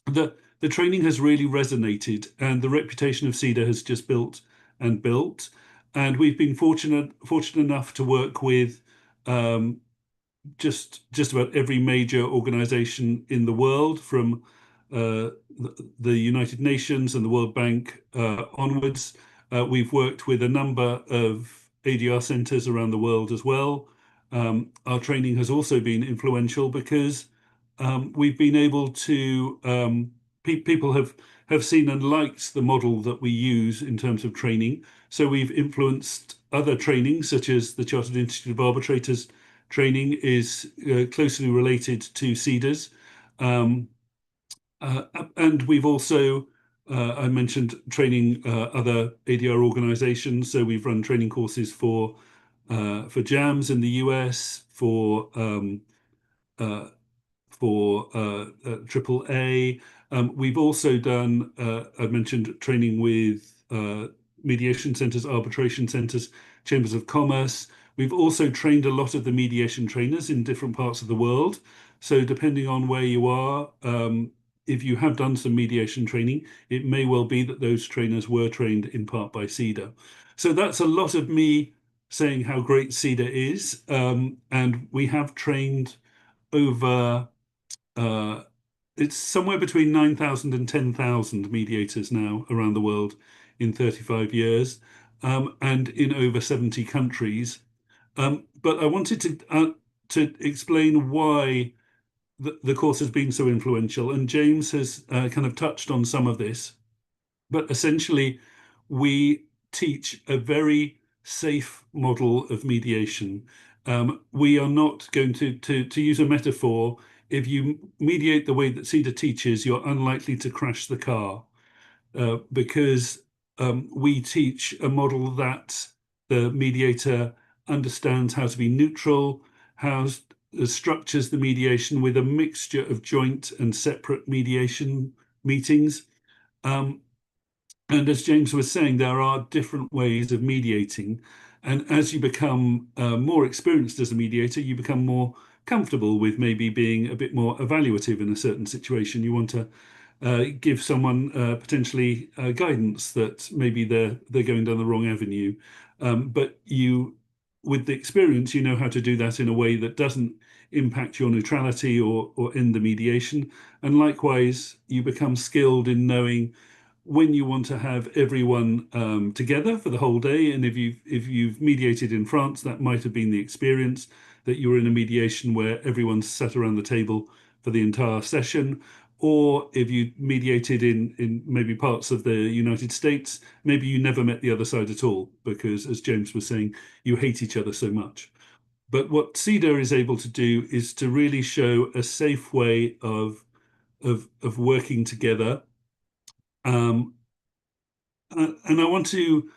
the training has really resonated, and the reputation of CEDA has just built and built. And we've been fortunate enough to work with just about every major organization in the world, from the United Nations and the World Bank onwards. We've worked with a number of ADR centers around the world as well. Our training has also been influential because we've been able to, people have seen and liked the model that we use in terms of training. So we've influenced other trainings, such as the Chartered Institute of Arbitrators training is closely related to CEDA's. And we've also, I mentioned training other ADR organizations. So we've run training courses for JAMS in the US, for AAA. We've also done, I mentioned training with mediation centers, arbitration centers, chambers of commerce. We've also trained a lot of the mediation trainers in different parts of the world. So depending on where you are, if you have done some mediation training, it may well be that those trainers were trained in part by CEDA. So that's a lot of me saying how great CEDA is. And we have trained over it's somewhere between 9,000 and 10,000 mediators now around the world in 35 years, and in over 70 countries. But I wanted to explain why the course has been so influential, and James has kind of touched on some of this. But essentially, we teach a very safe model of mediation. We are not going to use a metaphor. If you mediate the way that CEDA teaches, you're unlikely to crash the car, because we teach a model that the mediator understands how to be neutral, how structures the mediation with a mixture of joint and separate mediation meetings. And as James was saying, there are different ways of mediating. And as you become more experienced as a mediator, you become more comfortable with maybe being a bit more evaluative in a certain situation. You want to give someone potentially guidance that maybe they're going down the wrong avenue. But you, with the experience, you know how to do that in a way that doesn't impact your neutrality or end the mediation. And likewise, you become skilled in knowing when you want to have everyone together for the whole day. And if you've mediated in France, that might have been the experience, that you were in a mediation where everyone's sat around the table for the entire session. Or if you mediated in maybe parts of the United States, maybe you never met the other side at all, because as James was saying, you hate each other so much. But what CEDA is able to do is to really show a safe way of working together. And I want to,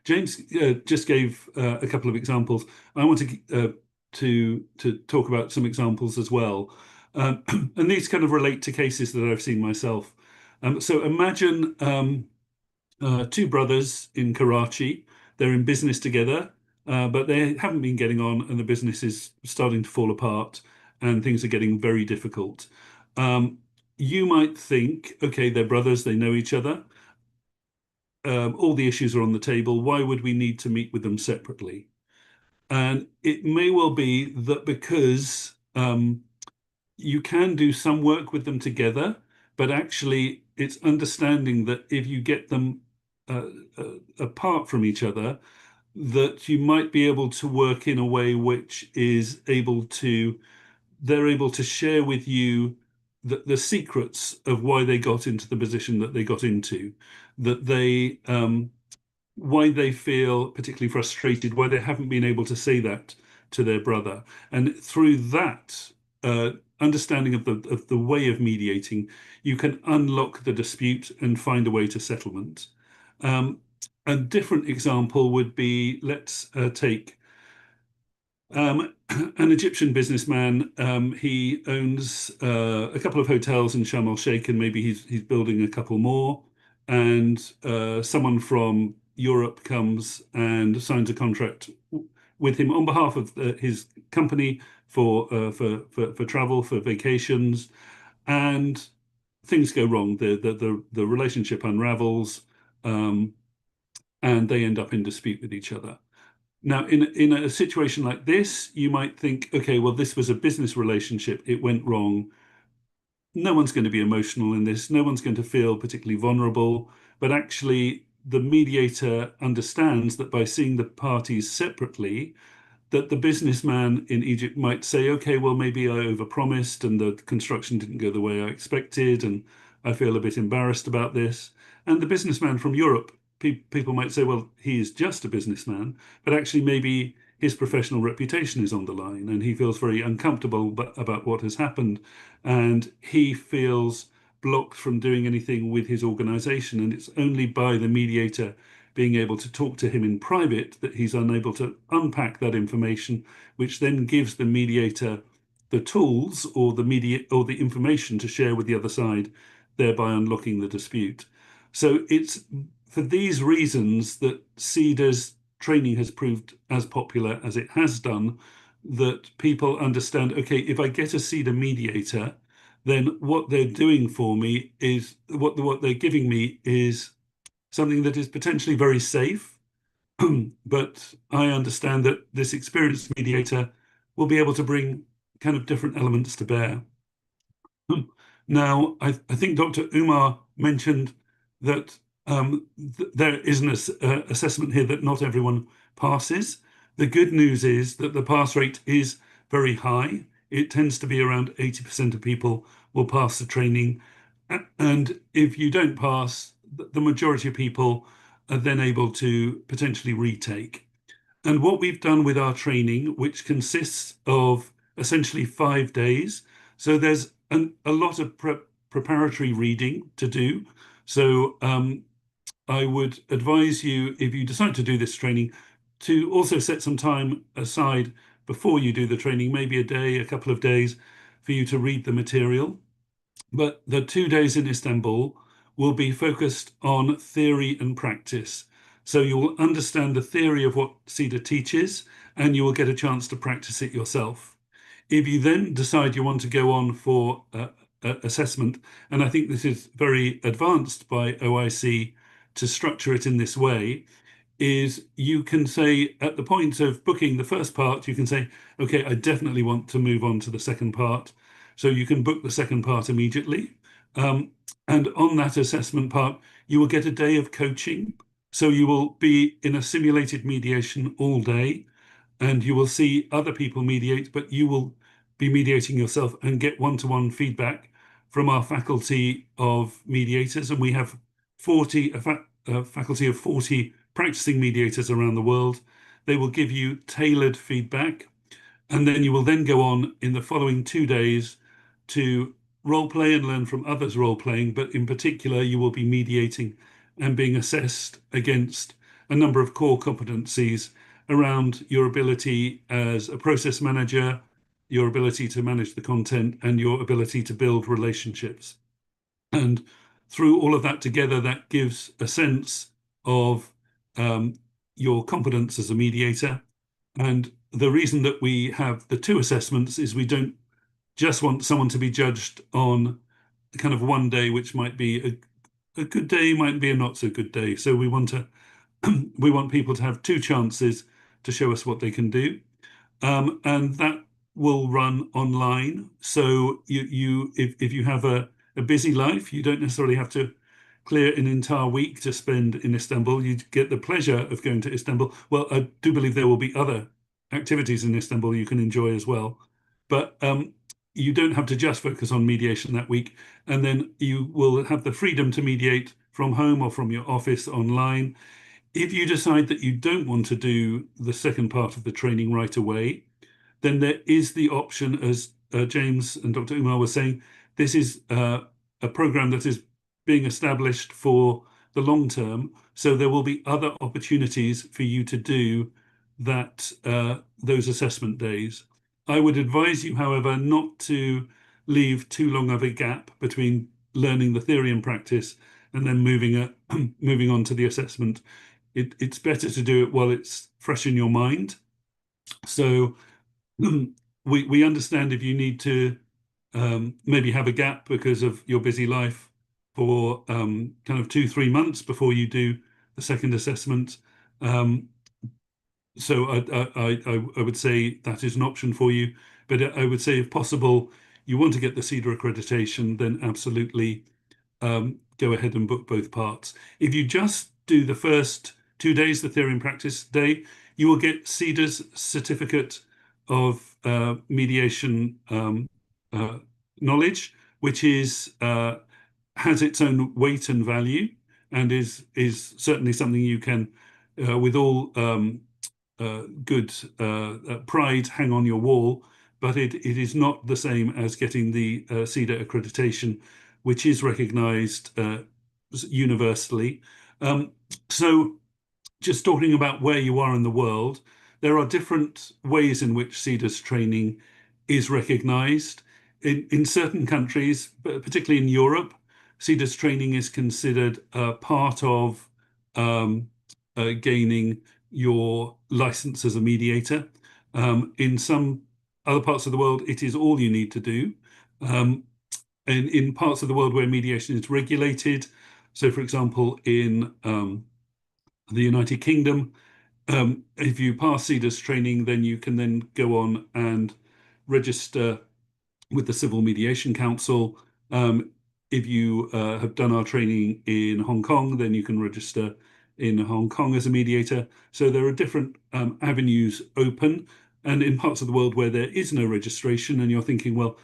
James just gave a couple of examples. I want to talk about some examples as well. And these kind of relate to cases that I've seen myself. So imagine two brothers in Karachi. They're in business together, but they haven't been getting on, and the business is starting to fall apart, and things are getting very difficult. You might think, okay, they're brothers, they know each other. All the issues are on the table. Why would we need to meet with them separately? And it may well be that because you can do some work with them together, but actually it's understanding that if you get them apart from each other, that you might be able to work in a way which is they're able to share with you the secrets of why they got into the position that they got into, that they why they feel particularly frustrated, why they haven't been able to say that to their brother. And through that understanding of the way of mediating, you can unlock the dispute and find a way to settlement. A different example would be, let's take an Egyptian businessman. He owns a couple of hotels in Sharm el-Sheikh, and maybe he's building a couple more. And someone from Europe comes and signs a contract with him on behalf of his company for travel, for vacations, and things go wrong. The relationship unravels, and they end up in dispute with each other. Now, in a situation like this, you might think, okay, well, this was a business relationship. It went wrong. No one's going to be emotional in this. No one's going to feel particularly vulnerable. But actually, the mediator understands that by seeing the parties separately, that the businessman in Egypt might say, okay, well, maybe I overpromised and the construction didn't go the way I expected, and I feel a bit embarrassed about this. And the businessman from Europe, people might say, well, he is just a businessman, but actually maybe his professional reputation is on the line, and he feels very uncomfortable about what has happened, and he feels blocked from doing anything with his organization. And it's only by the mediator being able to talk to him in private that he's unable to unpack that information, which then gives the mediator the tools or the information to share with the other side, thereby unlocking the dispute. So it's for these reasons that CEDA's training has proved as popular as it has done, that people understand, okay, if I get a CEDA mediator, then what they're doing for me is what they're giving me is something that is potentially very safe, but I understand that this experienced mediator will be able to bring kind of different elements to bear. Now, I think Dr. Umar mentioned that there is an assessment here that not everyone passes. The good news is that the pass rate is very high. It tends to be around 80% of people will pass the training. And if you don't pass, the majority of people are then able to potentially retake. And what we've done with our training, which consists of essentially 5 days, so there's a lot of preparatory reading to do. So I would advise you, if you decide to do this training, to also set some time aside before you do the training, maybe a day, a couple of days, for you to read the material. But the 2 days in Istanbul will be focused on theory and practice. So you will understand the theory of what CEDA teaches, and you will get a chance to practice it yourself. If you then decide you want to go on for assessment, and I think this is very advanced by OIC to structure it in this way, is you can say at the point of booking the first part, you can say, okay, I definitely want to move on to the second part. So you can book the second part immediately. And on that assessment part, you will get a day of coaching. So you will be in a simulated mediation all day, and you will see other people mediate, but you will be mediating yourself and get one-to-one feedback from our faculty of mediators. And we have a faculty of 40 practicing mediators around the world. They will give you tailored feedback, and then you will then go on in the following 2 days to role play and learn from others role playing, but in particular, you will be mediating and being assessed against a number of core competencies around your ability as a process manager, your ability to manage the content, and your ability to build relationships. And through all of that together, that gives a sense of your competence as a mediator. And the reason that we have the two assessments is we don't just want someone to be judged on kind of one day, which might be a good day, might be a not so good day. So we want people to have two chances to show us what they can do. And that will run online. So if you have a busy life, you don't necessarily have to clear an entire week to spend in Istanbul. You get the pleasure of going to Istanbul. Well, I do believe there will be other activities in Istanbul you can enjoy as well. But you don't have to just focus on mediation that week. And then you will have the freedom to mediate from home or from your office online. If you decide that you don't want to do the second part of the training right away, then there is the option, as James and Dr. Umar were saying, this is a program that is being established for the long term. So there will be other opportunities for you to do that, those assessment days. I would advise you, however, not to leave too long of a gap between learning the theory and practice and then moving on to the assessment. It's better to do it while it's fresh in your mind. So we understand if you need to maybe have a gap because of your busy life for kind of 2-3 months before you do the second assessment. So I would say that is an option for you. But I would say if possible, you want to get the CEDA accreditation, then absolutely go ahead and book both parts. If you just do the first 2 days, the theory and practice day, you will get CEDA's certificate of mediation knowledge, which is has its own weight and value, and is certainly something you can, with all good pride, hang on your wall. But it is not the same as getting the CEDA accreditation, which is recognised universally. So just talking about where you are in the world, there are different ways in which CEDA's training is recognised. In certain countries, particularly in Europe, CEDA's training is considered part of gaining your license as a mediator. In some other parts of the world, it is all you need to do. In parts of the world where mediation is regulated, so for example, in the United Kingdom, if you pass CEDA's training, then you can then go on and register with the Civil Mediation Council, If you have done our training in Hong Kong, then you can register in Hong Kong as a mediator. So there are different avenues open. And in parts of the world where there is no registration, and you're thinking, well,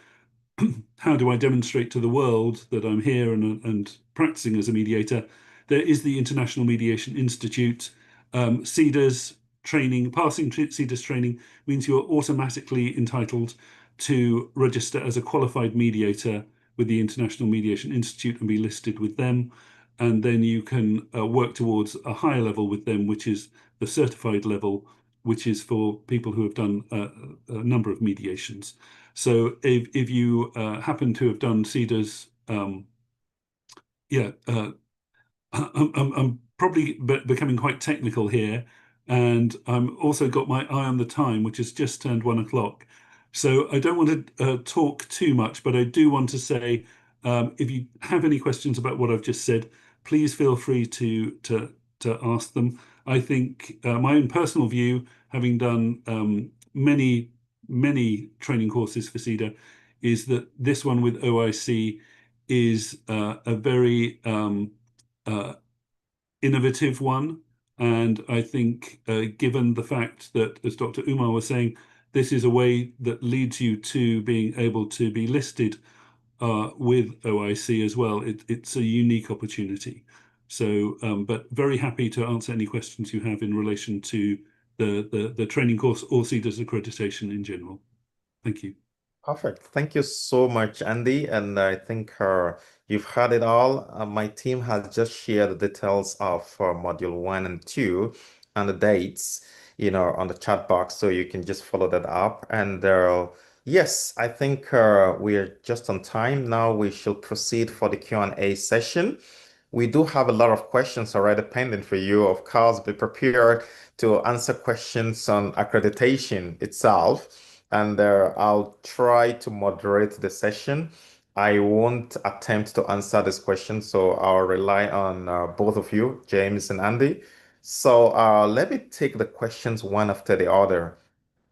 how do I demonstrate to the world that I'm here and practicing as a mediator? There is the International Mediation Institute. CEDA's training, passing CEDA's training means you're automatically entitled to register as a qualified mediator with the International Mediation Institute and be listed with them. And then you can work towards a higher level with them, which is the certified level, which is for people who have done a number of mediations. So if you happen to have done CEDA's, I'm probably becoming quite technical here, and I'm also got my eye on the time, which has just turned 1 o'clock. So I don't want to talk too much, but I do want to say, if you have any questions about what I've just said, please feel free to ask them. I think my own personal view, having done many training courses for CEDA, is that this one with OIC is a very innovative one. And I think given the fact that, as Dr. Umar was saying, this is a way that leads you to being able to be listed with OIC as well. It's a unique opportunity. So, but very happy to answer any questions you have in relation to the training course or CEDA's accreditation in general. Thank you. Perfect. Thank you so much, Andy. And I think you've heard it all. My team has just shared the details of Module 1 and 2 and the dates, on the chat box, so you can just follow that up. And yes, I think we are just on time. Now we should proceed for the Q&A session. We do have a lot of questions already pending for you. Of course, be prepared to answer questions on accreditation itself. And I'll try to moderate the session. I won't attempt to answer this question, so I'll rely on both of you, James and Andy. So let me take the questions one after the other.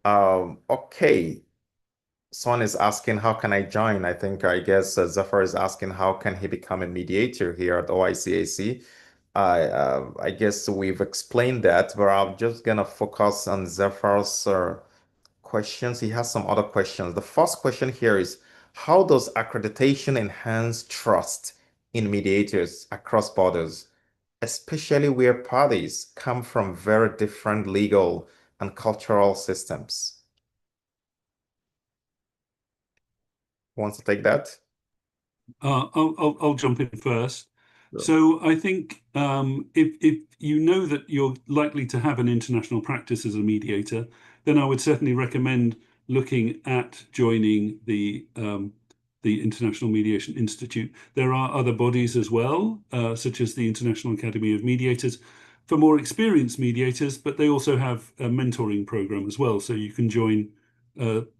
Okay. Someone is asking, how can I join? I guess Zafar is asking, how can he become a mediator here at OIC-AC? I guess we've explained that, but I'm just gonna focus on Zafar's questions. He has some other questions. The first question here is, how does accreditation enhance trust in mediators across borders, especially where parties come from very different legal and cultural systems? Who wants to take that? I'll jump in first. Sure. So I think if you know that you're likely to have an international practice as a mediator, then I would certainly recommend looking at joining the International Mediation Institute. There are other bodies as well, such as the International Academy of Mediators, for more experienced mediators, but they also have a mentoring program as well. So you can join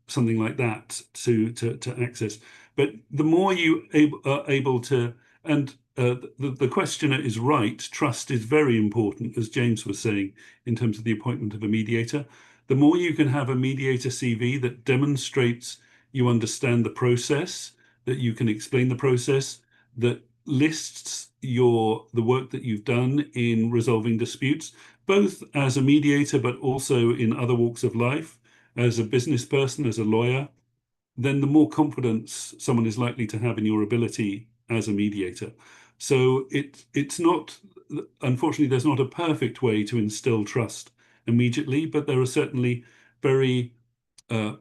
something like that to access. But the more you are able to, and the questioner is right, trust is very important, as James was saying, in terms of the appointment of a mediator. The more you can have a mediator CV that demonstrates you understand the process, that you can explain the process, that lists the work that you've done in resolving disputes, both as a mediator, but also in other walks of life, as a business person, as a lawyer, then the more confidence someone is likely to have in your ability as a mediator. So it's not, unfortunately, there's not a perfect way to instill trust immediately, but there are certainly very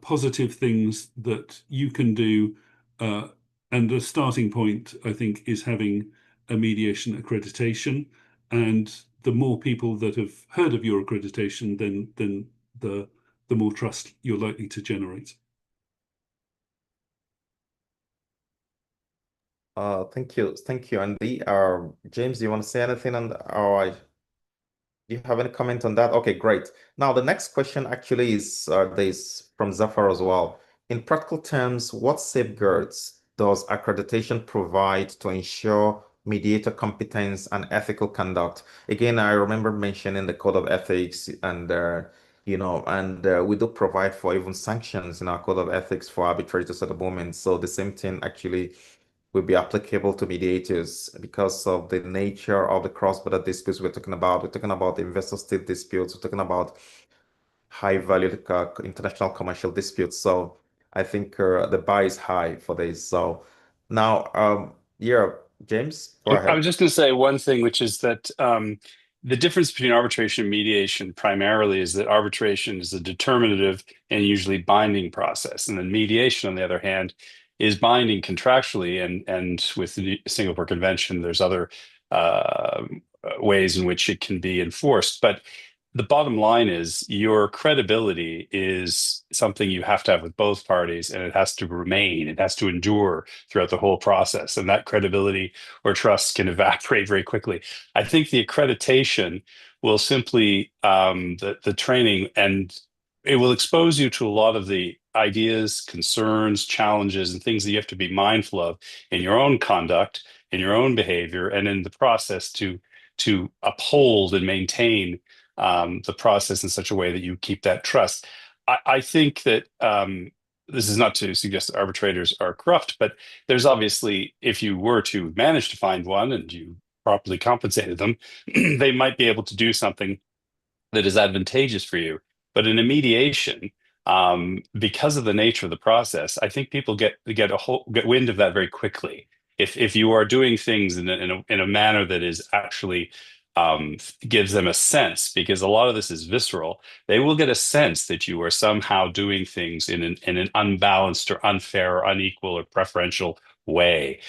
positive things that you can do. And a starting point, I think, is having a mediation accreditation. And the more people that have heard of your accreditation, then the more trust you're likely to generate. Thank you. Thank you, Andy. James, do you want to say anything on or do you have any comment on that? Okay, great. Now, the next question actually is this from Zafar as well. In practical terms, what safeguards does accreditation provide to ensure mediator competence and ethical conduct? Again, I remember mentioning the code of ethics and we do provide for even sanctions in our code of ethics for arbitrators at the moment. So the same thing actually will be applicable to mediators because of the nature of the cross-border disputes we're talking about. We're talking about investor-state disputes. We're talking about high-value international commercial disputes. So I think the bar is high for this. So now, yeah, James, go I ahead. was just going to say one thing, which is that the difference between arbitration and mediation primarily is that arbitration is a determinative and usually binding process, and then mediation, on the other hand, is binding contractually. And with the Singapore Convention, there's other ways in which it can be enforced. But the bottom line is your credibility is something you have to have with both parties, and it has to remain, it has to endure throughout the whole process. And that credibility or trust can evaporate very quickly. I think the accreditation will simply, the training, and it will expose you to a lot of the ideas, concerns, challenges, and things that you have to be mindful of in your own conduct, in your own behavior, and in the process to uphold and maintain the process in such a way that you keep that trust. I think that this is not to suggest that arbitrators are corrupt, but there's obviously, if you were to manage to find one and you properly compensated them, they might be able to do something that is advantageous for you. But in a mediation, because of the nature of the process, I think people get wind of that very quickly. If you are doing things in a manner that is actually gives them a sense, because a lot of this is visceral, they will get a sense that you are somehow doing things in an unbalanced or unfair or unequal or preferential way.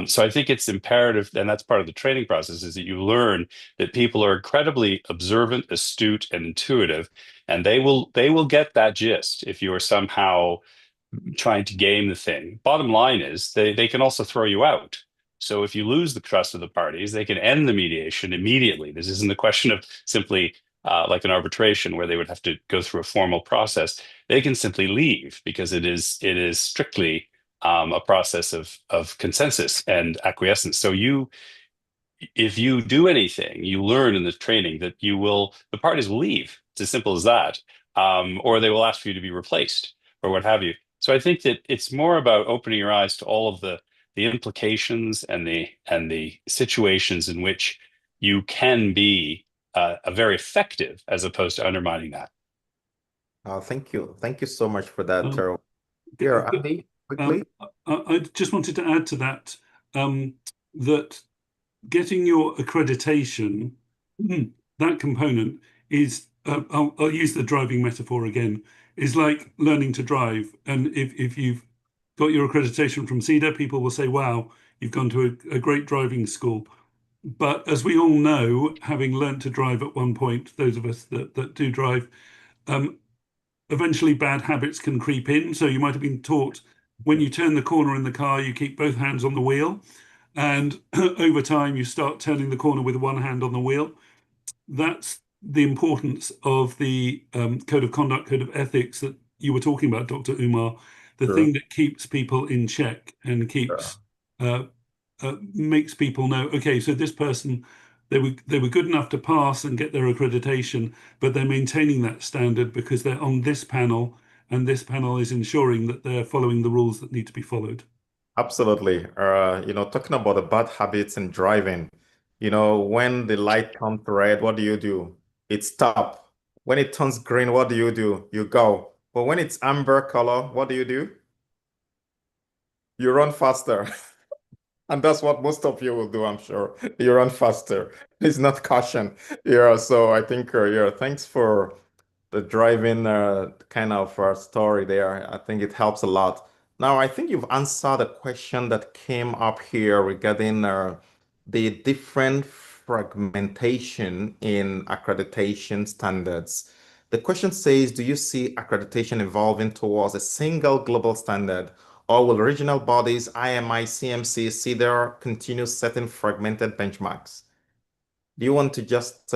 So I think it's imperative, and that's part of the training process, is that you learn that people are incredibly observant, astute, and intuitive, and they will get that gist if you are somehow trying to game the thing. Bottom line is they can also throw you out. So if you lose the trust of the parties, they can end the mediation immediately. This isn't a question of simply like an arbitration where they would have to go through a formal process. They can simply leave because it is strictly a process of consensus and acquiescence. So if you do anything, you learn in the training that the parties will leave. It's as simple as that, or they will ask for you to be replaced or what have you. So I think that it's more about opening your eyes to all of the implications and the situations in which you can be a very effective, as opposed to undermining that. Thank you so much for that. Um, Yeah, Andy, quickly. I just wanted to add to that that getting your accreditation, that component is, I'll use the driving metaphor again, is like learning to drive. And if you've got your accreditation from CEDA, people will say, wow, you've gone to a great driving school. But as we all know, having learned to drive at one point, those of us that do drive, eventually bad habits can creep in. So you might have been taught when you turn the corner in the car, you keep both hands on the wheel. And over time, you start turning the corner with one hand on the wheel. That's the importance of the code of conduct, code of ethics that you were talking about, Dr. Umar, the Sure. thing that keeps people in check and keeps makes people know, okay, so this person, they were good enough to pass and get their accreditation, but they're maintaining that standard because they're on this panel, and this panel is ensuring that they're following the rules that need to be followed. Absolutely. Talking about the bad habits in driving, when the light turns red, what do? It stop. When it turns green, what do? You go. But when it's amber color, what do? You run faster. And that's what most of you will do, I'm sure. You run faster. It's not caution. Yeah, so I think, yeah, thanks for the driving kind of story there. I think it helps a lot. Now, I think you've answered a question that came up here regarding the different fragmentation in accreditation standards. The question says, do you see accreditation evolving towards a single global standard, or will regional bodies, IMI, CMC, CEDAR continue setting fragmented benchmarks? Do you want to just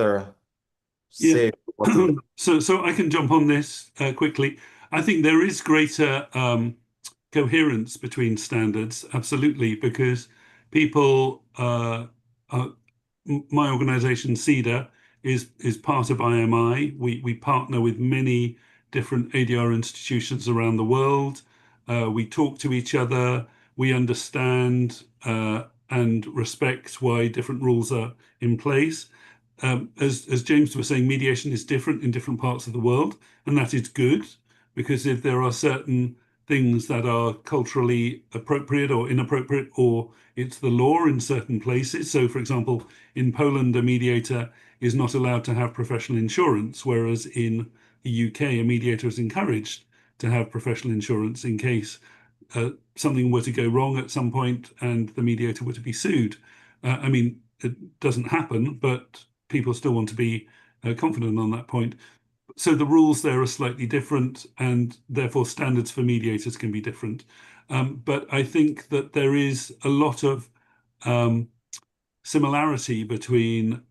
say what you So I can jump on this quickly. I think there is greater coherence between standards, absolutely, because people, my organization, CEDA, is part of IMI. We partner with many different ADR institutions around the world. We talk to each other. we understand and respect why different rules are in place. As James was saying, mediation is different in different parts of the world, and that is good, because if there are certain things that are culturally appropriate or inappropriate, or it's the law in certain places. So, for example, in Poland, a mediator is not allowed to have professional insurance, whereas in the UK, a mediator is encouraged to have professional insurance in case something were to go wrong at some point and the mediator were to be sued. I mean, it doesn't happen, but people still want to be confident on that point. So the rules there are slightly different, and therefore standards for mediators can be different. But I think that there is a lot of similarity between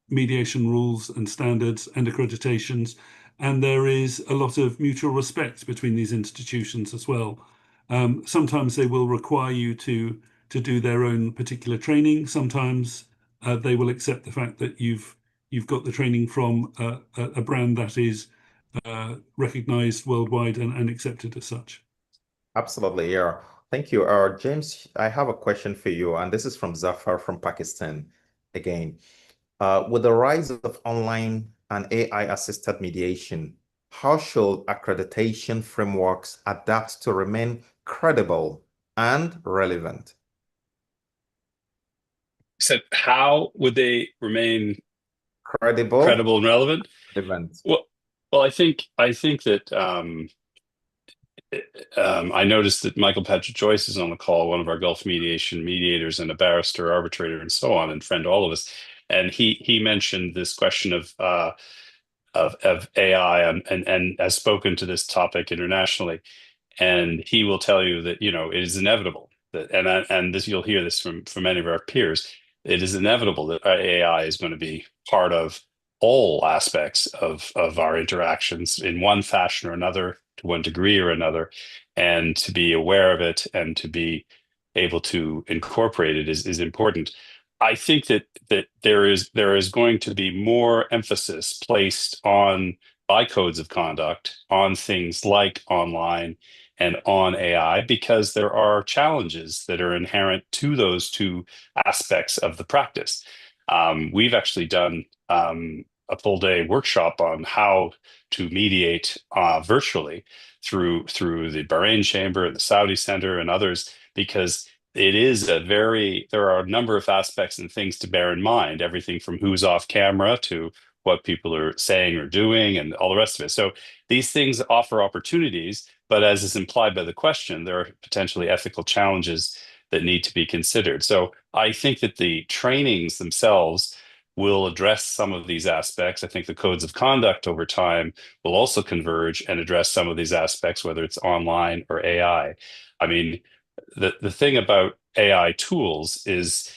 mediation rules and standards and accreditations, and there is a lot of mutual respect between these institutions as well. Sometimes they will require you to do their own particular training. Sometimes they will accept the fact that you've got the training from a brand that is recognized worldwide and accepted as such. Absolutely, yeah. Thank you. James, I have a question for you, and this is from Zafar from Pakistan again. With the rise of online and AI-assisted mediation, how should accreditation frameworks adapt to remain credible and relevant? So how would they remain Credible, credible and relevant? relevant. Well, I think that I noticed that Michael Patrick Joyce is on the call, one of our Gulf mediation mediators and a barrister, arbitrator, and so on, and friend to all of us. And he mentioned this question of AI and has spoken to this topic internationally. And he will tell you that, you know, it is inevitable that, and this, you'll hear this from many of our peers, it is inevitable that AI is going to be part of all aspects of our interactions in one fashion or another, to one degree or another, and to be aware of it and to be able to incorporate it is important. I think that there is going to be more emphasis placed on by codes of conduct on things like online and on AI, because there are challenges that are inherent to those two aspects of the practice. We've actually done a full day workshop on how to mediate virtually through the Bahrain Chamber and the Saudi Center and others, because it is there are a number of aspects and things to bear in mind, everything from who's off camera to what people are saying or doing and all the rest of it. So these things offer opportunities, but as is implied by the question, there are potentially ethical challenges that need to be considered. So I think that the trainings themselves will address some of these aspects. I think the codes of conduct over time will also converge and address some of these aspects, whether it's online or AI. I mean, the thing about AI tools is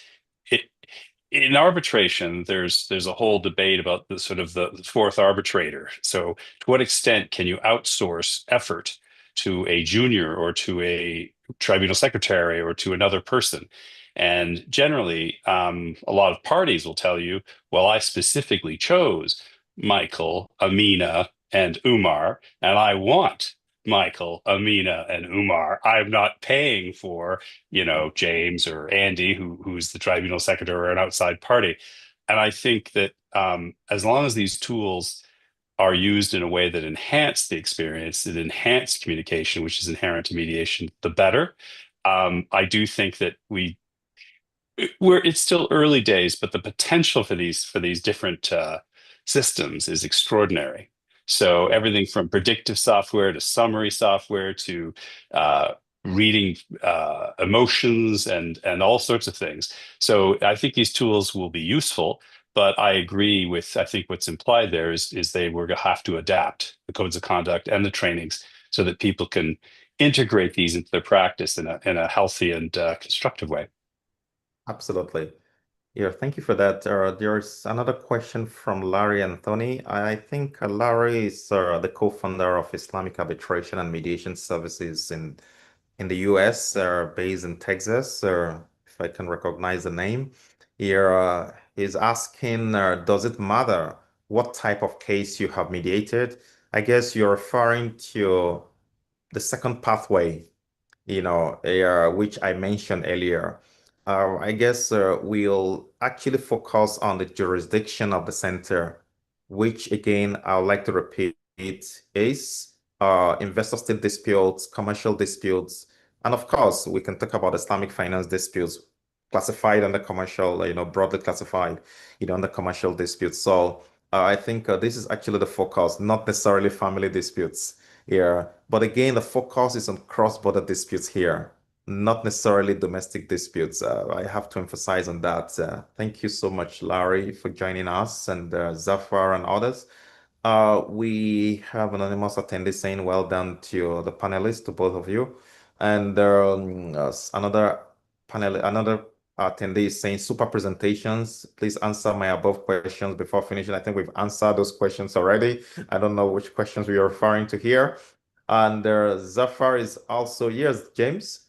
in arbitration, there's a whole debate about the sort of the fourth arbitrator. So to what extent can you outsource effort to a junior or to a tribunal secretary or to another person? And generally, a lot of parties will tell you, well, I specifically chose Michael, Amina, and Umar, and I want Michael, Amina, and Umar. I'm not paying for, you know, James or Andy, who's the tribunal secretary or an outside party. And I think that as long as these tools are used in a way that enhance the experience, that enhance communication, which is inherent to mediation, the better. I do think that it's still early days, but the potential for these different systems is extraordinary. So everything from predictive software to summary software to reading emotions and all sorts of things. So I think these tools will be useful, but I agree with, I think what's implied there is they were going to have to adapt the codes of conduct and the trainings so that people can integrate these into their practice in a healthy and constructive way. Absolutely. Yeah, thank you for that. There's another question from Larry Anthony. I think Larry is the co-founder of Islamic Arbitration and Mediation Services in the US, based in Texas, if I can recognize the name. Here, he's asking, does it matter what type of case you have mediated? I guess you're referring to the second pathway which I mentioned earlier. I guess we'll actually focus on the jurisdiction of the center, which again, I would like to repeat is investor state disputes, commercial disputes, and of course, we can talk about Islamic finance disputes classified under commercial, broadly classified, under commercial disputes. So I think this is actually the focus, not necessarily family disputes here. But again, the focus is on cross-border disputes here, not necessarily domestic disputes. I have to emphasize on that. Thank you so much, Larry, for joining us, and Zafar and others. We have an anonymous attendee saying, well done to the panelists, to both of you. And another attendee is saying, super presentations. Please answer my above questions before finishing. I think we've answered those questions already. I don't know which questions we are referring to here. And Zafar is also, yes, James?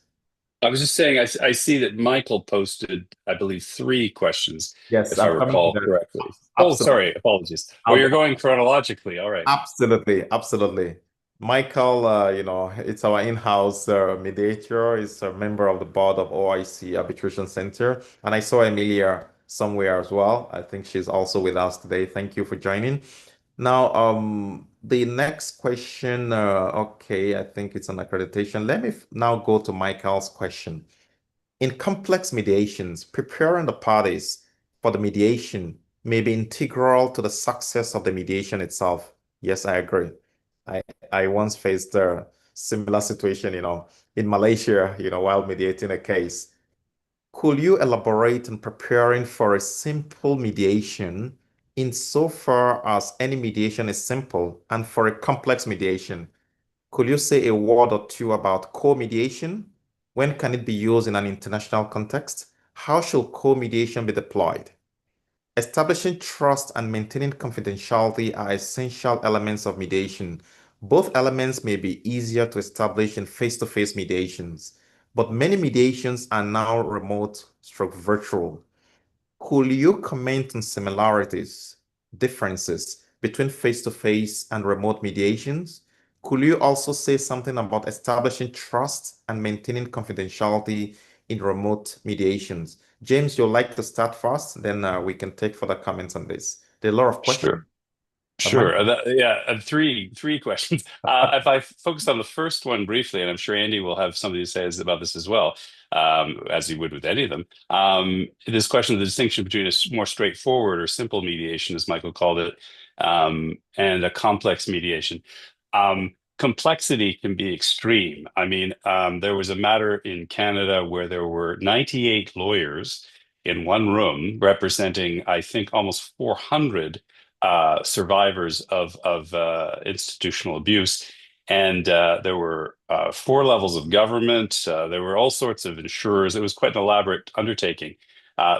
I was just saying, I see that Michael posted, I believe, 3 questions, Yes, if I I'm coming to recall that. correctly. Oh, Absolutely. sorry, apologies. Oh, you're going chronologically. All right. Absolutely, absolutely. Michael, it's our in-house mediator. He's a member of the board of OIC Arbitration Center. And I saw Emilia somewhere as well. I think she's also with us today. Thank you for joining. Now, the next question, okay, I think it's an accreditation. Let me now go to Michael's question. In complex mediations, preparing the parties for the mediation may be integral to the success of the mediation itself. Yes, I agree. I once faced a similar situation, in Malaysia, while mediating a case. Could you elaborate on preparing for a simple mediation insofar as any mediation is simple, and for a complex mediation? Could you say a word or two about co-mediation? When can it be used in an international context? How should co-mediation be deployed? Establishing trust and maintaining confidentiality are essential elements of mediation. Both elements may be easier to establish in face-to-face mediations, but many mediations are now remote stroke virtual. Could you comment on similarities, differences between face-to-face and remote mediations? Could you also say something about establishing trust and maintaining confidentiality in remote mediations? James, you'd like to start first, then we can take further comments on this. There are a lot of questions. Sure. Sure. Three questions. If I focus on the first one briefly, and I'm sure Andy will have something to say about this as well, as he would with any of them. This question of the distinction between a more straightforward or simple mediation, as Michael called it, and a complex mediation. Complexity can be extreme. I mean, there was a matter in Canada where there were 98 lawyers in one room representing, I think, almost 400 survivors of institutional abuse. And there were 4 levels of government. There were all sorts of insurers. It was quite an elaborate undertaking.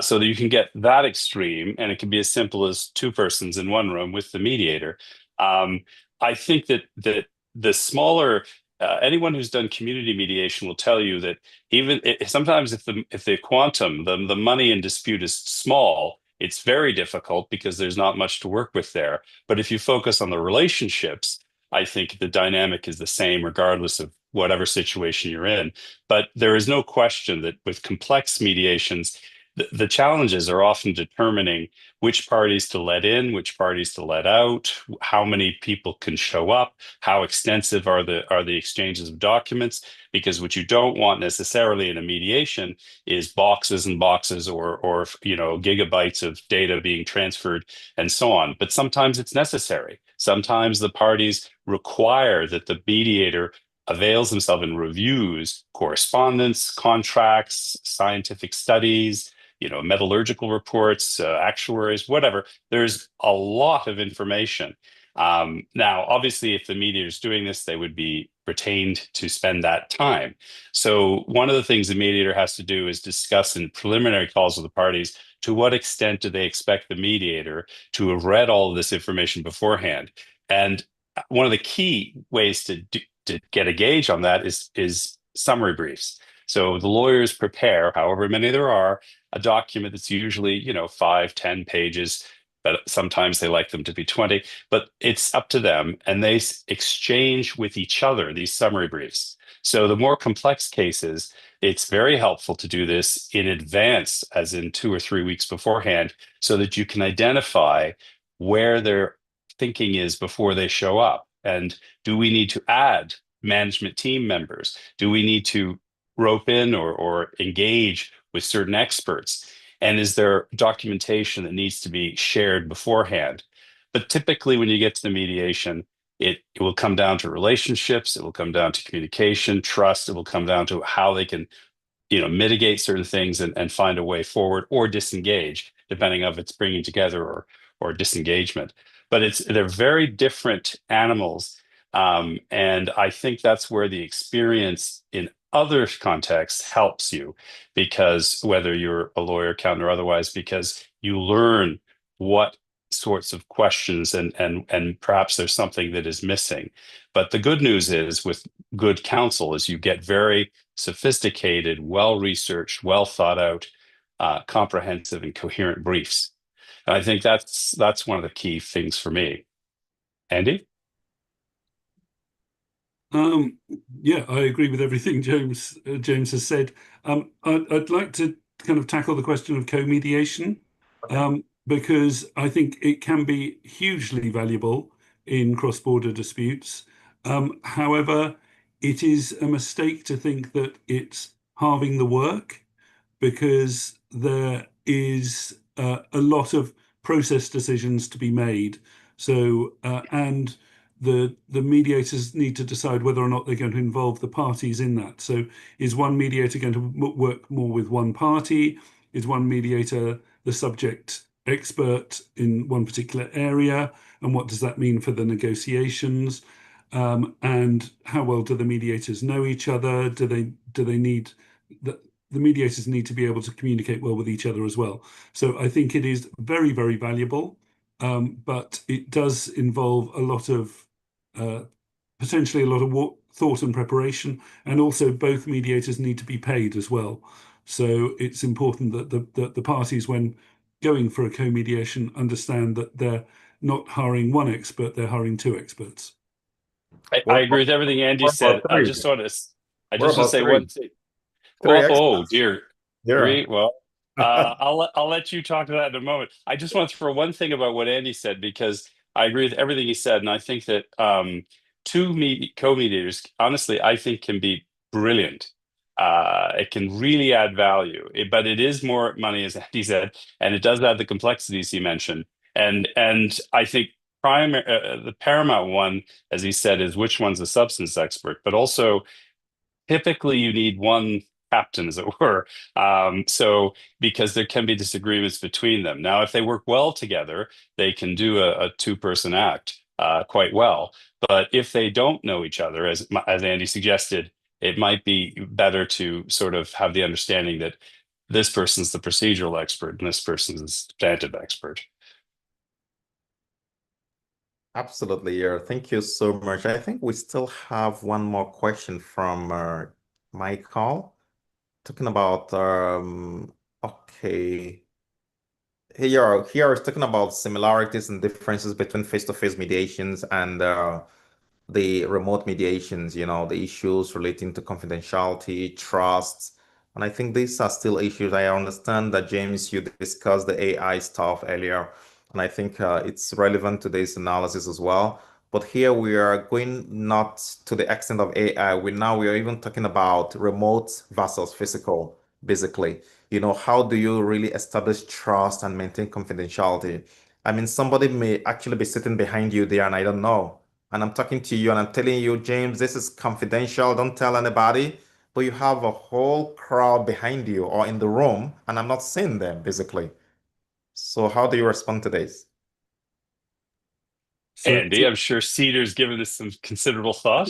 So that you can get that extreme, and it can be as simple as 2 persons in one room with the mediator. I think that the smaller anyone who's done community mediation will tell you that sometimes if the quantum, the money in dispute is small, it's very difficult because there's not much to work with there. But if you focus on the relationships, I think the dynamic is the same regardless of whatever situation you're in. But there is no question that with complex mediations, the challenges are often determining which parties to let in, which parties to let out, how many people can show up, how extensive are the exchanges of documents. Because what you don't want necessarily in a mediation is boxes and boxes or gigabytes of data being transferred and so on. But sometimes it's necessary. Sometimes the parties require that the mediator avails himself and reviews correspondence, contracts, scientific studies, metallurgical reports, actuaries, whatever. There's a lot of information. Now, obviously, if the mediator is doing this, they would be retained to spend that time. So one of the things the mediator has to do is discuss in preliminary calls with the parties to what extent do they expect the mediator to have read all of this information beforehand. And one of the key ways to get a gauge on that is summary briefs. So the lawyers prepare, however many there are, a document that's usually 5-10 pages, but sometimes they like them to be 20, but it's up to them. And they exchange with each other these summary briefs. So the more complex cases, it's very helpful to do this in advance, as in 2 or 3 weeks beforehand, so that you can identify where their thinking is before they show up. And do we need to add management team members? Do we need to rope in or engage with certain experts? And is there documentation that needs to be shared beforehand? But typically, when you get to the mediation, it will come down to relationships, it will come down to communication, trust, it will come down to how they can mitigate certain things and find a way forward or disengage, depending on if it's bringing together or disengagement. But they're very different animals. And I think that's where the experience in other contexts helps you, because whether you're a lawyer, accountant, or otherwise, because you learn what sorts of questions and perhaps there's something that is missing. But the good news is, with good counsel, is you get very sophisticated, well-researched, well thought out, comprehensive and coherent briefs. And I think that's one of the key things for me. Andy? Yeah, I agree with everything James has said. I'd like to kind of tackle the question of co-mediation, because I think it can be hugely valuable in cross-border disputes. However, it is a mistake to think that it's halving the work, because there is a lot of process decisions to be made. So, and the mediators need to decide whether or not they're going to involve the parties in that. So is one mediator going to work more with one party? Is one mediator the subject expert in one particular area? And what does that mean for the negotiations? And how well do the mediators know each other? Do they need the mediators need to be able to communicate well with each other as well. So I think it is very, very valuable, but it does involve a lot of potentially a lot of thought and preparation, and also both mediators need to be paid as well. So it's important that the parties, when going for a co-mediation, understand that they're not hiring one expert, they're hiring two experts. I agree with everything Andy said. I just want to say one thing. Three Oh experts. dear. Yeah. 3. Well, I'll let you talk to that in a moment. I just want to throw one thing about what Andy said, because I agree with everything he said, and I think that co-mediators, honestly, I think can be brilliant. It can really add value, but it is more money, as Andy said, and it does add the complexities he mentioned. And I think the paramount one, as he said, is which one's a substance expert, but also typically you need one captain, as it were. So because there can be disagreements between them. Now, if they work well together, they can do a two-person act quite well. But if they don't know each other, as Andy suggested, it might be better to sort of have the understanding that this person's the procedural expert and this person's the substantive expert. Absolutely, yeah. Thank you so much. I think we still have one more question from Michael, talking about okay. Here is talking about similarities and differences between face-to-face mediations and the remote mediations, the issues relating to confidentiality, trust. And I think these are still issues. I understand that, James, you discussed the AI stuff earlier, and I think it's relevant to this analysis as well. But here we are going not to the extent of AI. We are even talking about remote versus physical, basically. How do you really establish trust and maintain confidentiality? I mean, somebody may actually be sitting behind you there, and I don't know, and I'm talking to you and I'm telling you, James, this is confidential, don't tell anybody. But you have a whole crowd behind you or in the room, and I'm not seeing them, basically. So how do you respond to this? Andy, I'm sure Cedar's given this some considerable thought.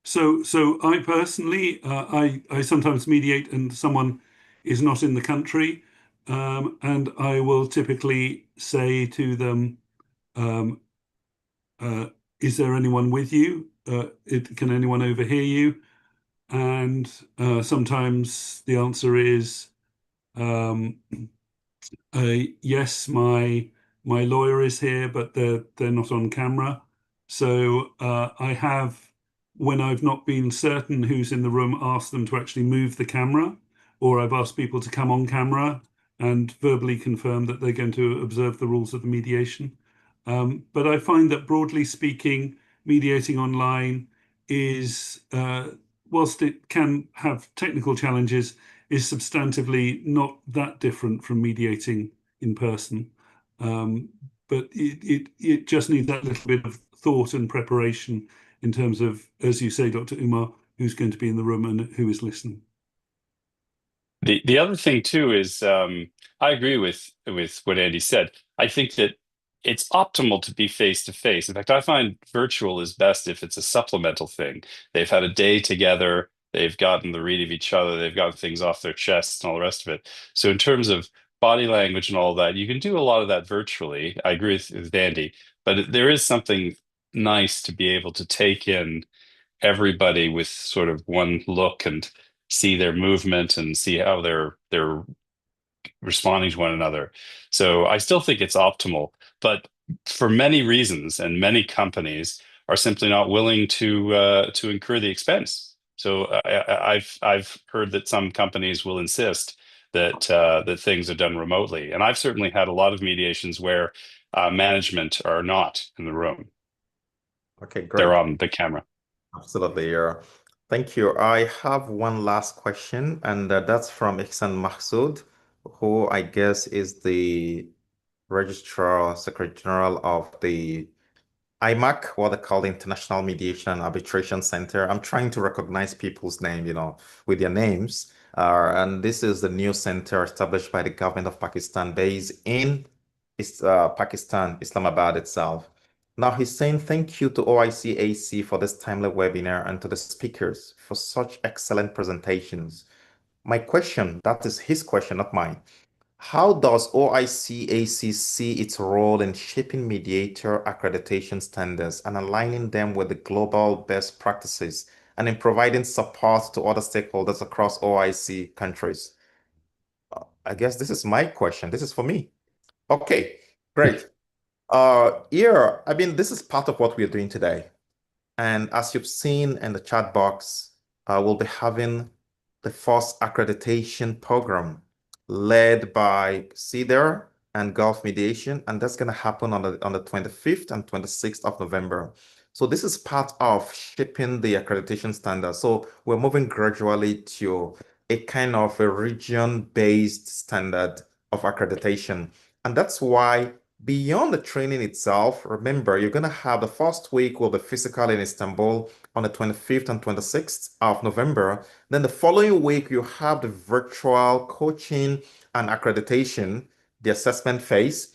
So I personally, I sometimes mediate and someone is not in the country, and I will typically say to them, is there anyone with you? Can anyone overhear you? And sometimes the answer is yes, my My lawyer is here, but they're not on camera. So I have, when I've not been certain who's in the room, asked them to actually move the camera, or I've asked people to come on camera and verbally confirm that they're going to observe the rules of the mediation. But I find that broadly speaking, mediating online is, whilst it can have technical challenges, is substantively not that different from mediating in person. But it just needs that little bit of thought and preparation in terms of, as you say, Dr. Umar, who's going to be in the room and who is listening. The other thing too is I agree with what Andy said. I think that it's optimal to be face to face. In fact, I find virtual is best if it's a supplemental thing. They've had a day together, they've gotten the read of each other, they've gotten things off their chests and all the rest of it. So in terms of body language and all that, you can do a lot of that virtually. I agree with Andy, but there is something nice to be able to take in everybody with sort of one look and see their movement and see how they're responding to one another. So I still think it's optimal, but for many reasons, and many companies are simply not willing to incur the expense. So I've heard that some companies will insist that things are done remotely, and I've certainly had a lot of mediations where management are not in the room; Okay, great. they're on the camera. Absolutely. Thank you. I have one last question, and that's from Ihsan Mahsoud, who I guess is the Registrar Secretary General of the IMAC, what they call the International Mediation and Arbitration Center. I'm trying to recognize people's name, with their names. And this is the new center established by the government of Pakistan, based in Pakistan, Islamabad itself. Now he's saying thank you to OIC-AC for this timely webinar and to the speakers for such excellent presentations. My question, that is his question, not mine. How does OIC-AC see its role in shaping Mediator accreditation standards and aligning them with the global best practices and in providing support to other stakeholders across OIC countries? I guess this is my question. This is for me. Okay, great. I mean, this is part of what we're doing today. And as you've seen in the chat box, we'll be having the first accreditation program led by CEDAR and Gulf Mediation, and that's going to happen on the 25th and 26th of November. So this is part of shaping the accreditation standard. So we're moving gradually to a kind of a region-based standard of accreditation. And that's why beyond the training itself, remember, you're going to have the first week will be physical in Istanbul on the 25th and 26th of November. Then the following week, you have the virtual coaching and accreditation, the assessment phase.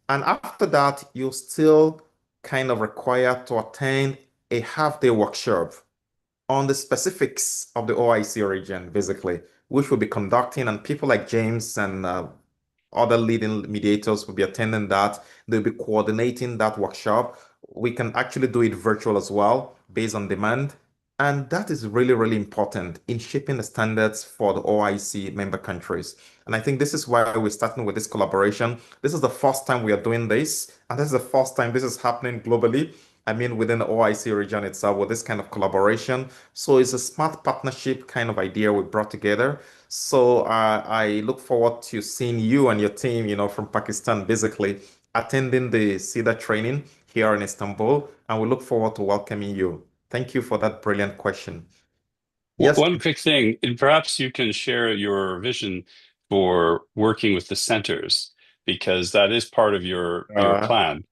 And after that, you're still kind of required to attend a half-day workshop on the specifics of the OIC region, basically, which we'll be conducting, and people like James and other leading mediators will be attending that. They'll be coordinating that workshop. We can actually do it virtual as well, based on demand. And that is really, really important in shaping the standards for the OIC member countries. And I think this is why we're starting with this collaboration. This is the first time we are doing this, and this is the first time this is happening globally. I mean, within the OIC region itself, with this kind of collaboration. So it's a smart partnership kind of idea we brought together. So I look forward to seeing you and your team, from Pakistan, basically attending the CEDAR training here in Istanbul, and we look forward to welcoming you. Thank you for that brilliant question. Yes. One quick thing, and perhaps you can share your vision for working with the centers, because that is part of your plan.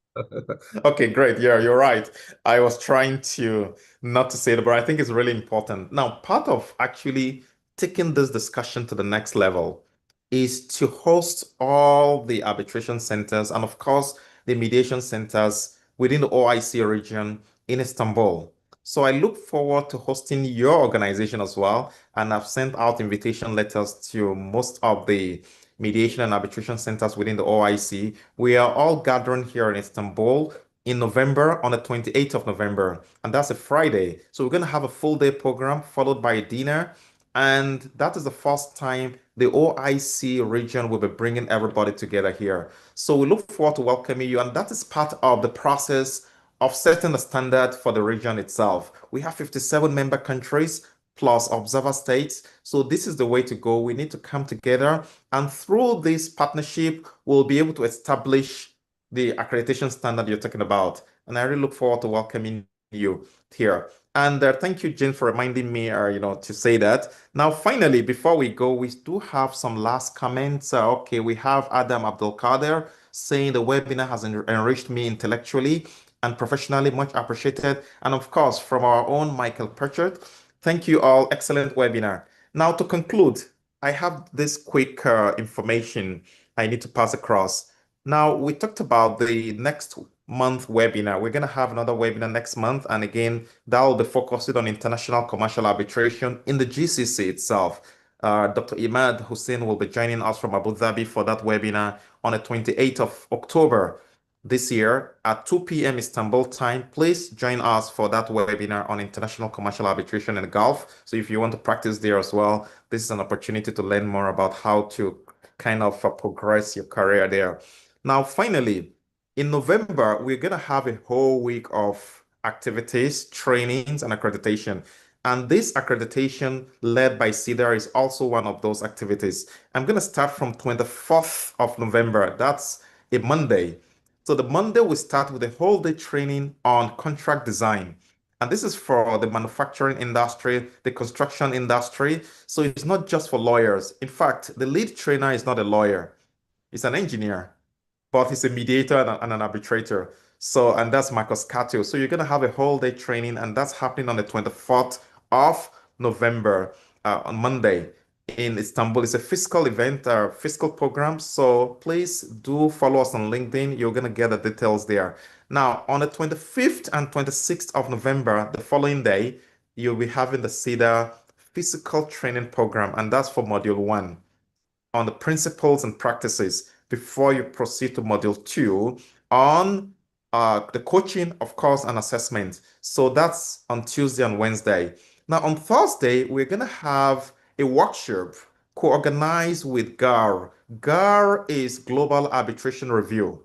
Okay, great. Yeah, you're right. I was trying to not to say it, but I think it's really important. Now, part of actually taking this discussion to the next level is to host all the arbitration centers and, of course, the mediation centers within the OIC region in Istanbul. So I look forward to hosting your organization as well, and I've sent out invitation letters to most of the mediation and arbitration centers within the OIC. We are all gathering here in Istanbul in November on the 28th of November, and that's a Friday. So we're going to have a full day program followed by a dinner, And that is the first time the OIC region will be bringing everybody together here. So we look forward to welcoming you. And that is part of the process of setting the standard for the region itself. We have 57 member countries plus observer states. So this is the way to go. We need to come together. And through this partnership, we'll be able to establish the accreditation standard you're talking about. And I really look forward to welcoming you here. And thank you, Jane, for reminding me, to say that. Now, finally, before we go, we do have some last comments. Okay, we have Adam Abdulkader saying the webinar has enriched me intellectually and professionally, much appreciated. And of course, from our own Michael Pritchard, thank you all. Excellent webinar. Now, to conclude, I have this quick information I need to pass across. Now, we talked about the next month webinar. We're going to have another webinar next month. And again, that will be focusing on international commercial arbitration in the GCC itself. Dr. Imad Hussein will be joining us from Abu Dhabi for that webinar on the 28th of October this year at 2 p.m. Istanbul time. Please join us for that webinar on international commercial arbitration in the Gulf. So if you want to practice there as well, this is an opportunity to learn more about how to kind of progress your career there. Now, finally, in November, we're going to have a whole week of activities, trainings, and accreditation. And this accreditation led by CEDAR is also one of those activities. I'm going to start from 24th of November. That's a Monday. So the Monday we start with a whole day training on contract design. And this is for the manufacturing industry, the construction industry. So it's not just for lawyers. In fact, the lead trainer is not a lawyer. He's an engineer, but he's a mediator and an arbitrator. So, and that's Marcus Cato. So you're going to have a whole day training, and that's happening on the 24th of November, on Monday in Istanbul. It's a fiscal event, fiscal program. So please do follow us on LinkedIn. You're going to get the details there. Now, on the 25th and 26th of November, the following day, you'll be having the CEDAR physical training program, and that's for Module 1 on the principles and practices before you proceed to Module 2 on the coaching, of course, and assessment. So that's on Tuesday and Wednesday. Now, on Thursday, we're going to have a workshop co-organized with GAR. GAR is Global Arbitration Review.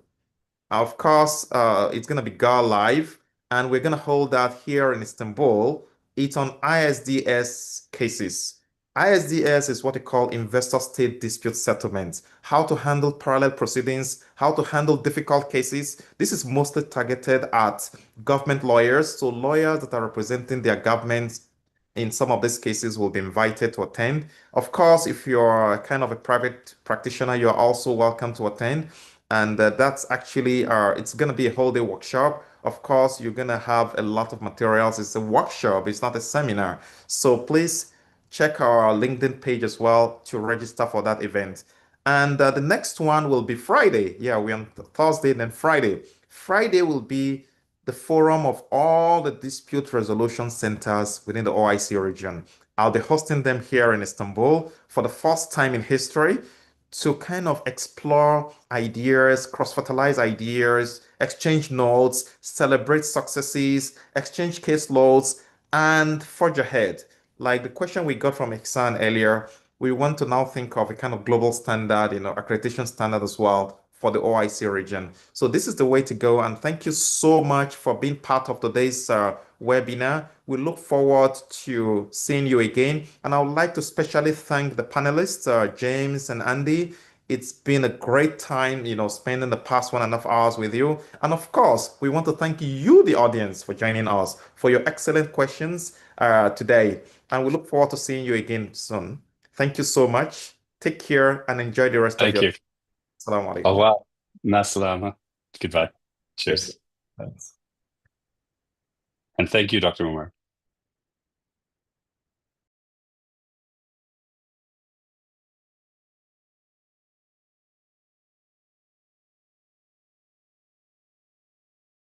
Of course, it's going to be GAR Live, and we're going to hold that here in Istanbul. It's on ISDS cases. ISDS is what they call investor-state dispute settlements, how to handle parallel proceedings, how to handle difficult cases. This is mostly targeted at government lawyers. So lawyers that are representing their governments in some of these cases will be invited to attend. Of course, if you're kind of a private practitioner, you're also welcome to attend. And that's actually, it's going to be a whole day workshop. Of course, you're going to have a lot of materials. It's a workshop, it's not a seminar. So please check our LinkedIn page as well to register for that event. And the next one will be Friday. Yeah, we're on Thursday, then Friday. Friday will be the forum of all the dispute resolution centers within the OIC region. I'll be hosting them here in Istanbul for the first time in history to kind of explore ideas, cross-fertilize ideas, exchange notes, celebrate successes, exchange case loads, and forge ahead. Like the question we got from Ihsan earlier, we want to now think of a kind of global standard, accreditation standard as well for the OIC region. So this is the way to go. And thank you so much for being part of today's webinar. We look forward to seeing you again. And I would like to especially thank the panelists, James and Andy. It's been a great time, spending the past 1.5 hours with you. And of course, we want to thank you, the audience, for joining us, for your excellent questions today. And we look forward to seeing you again soon. Thank you so much. Take care and enjoy the rest of Thank your you. day. Assalamu alaikum. Oh, wow. Masalama. Goodbye. Cheers. Thanks. And thank you, Dr. Umar.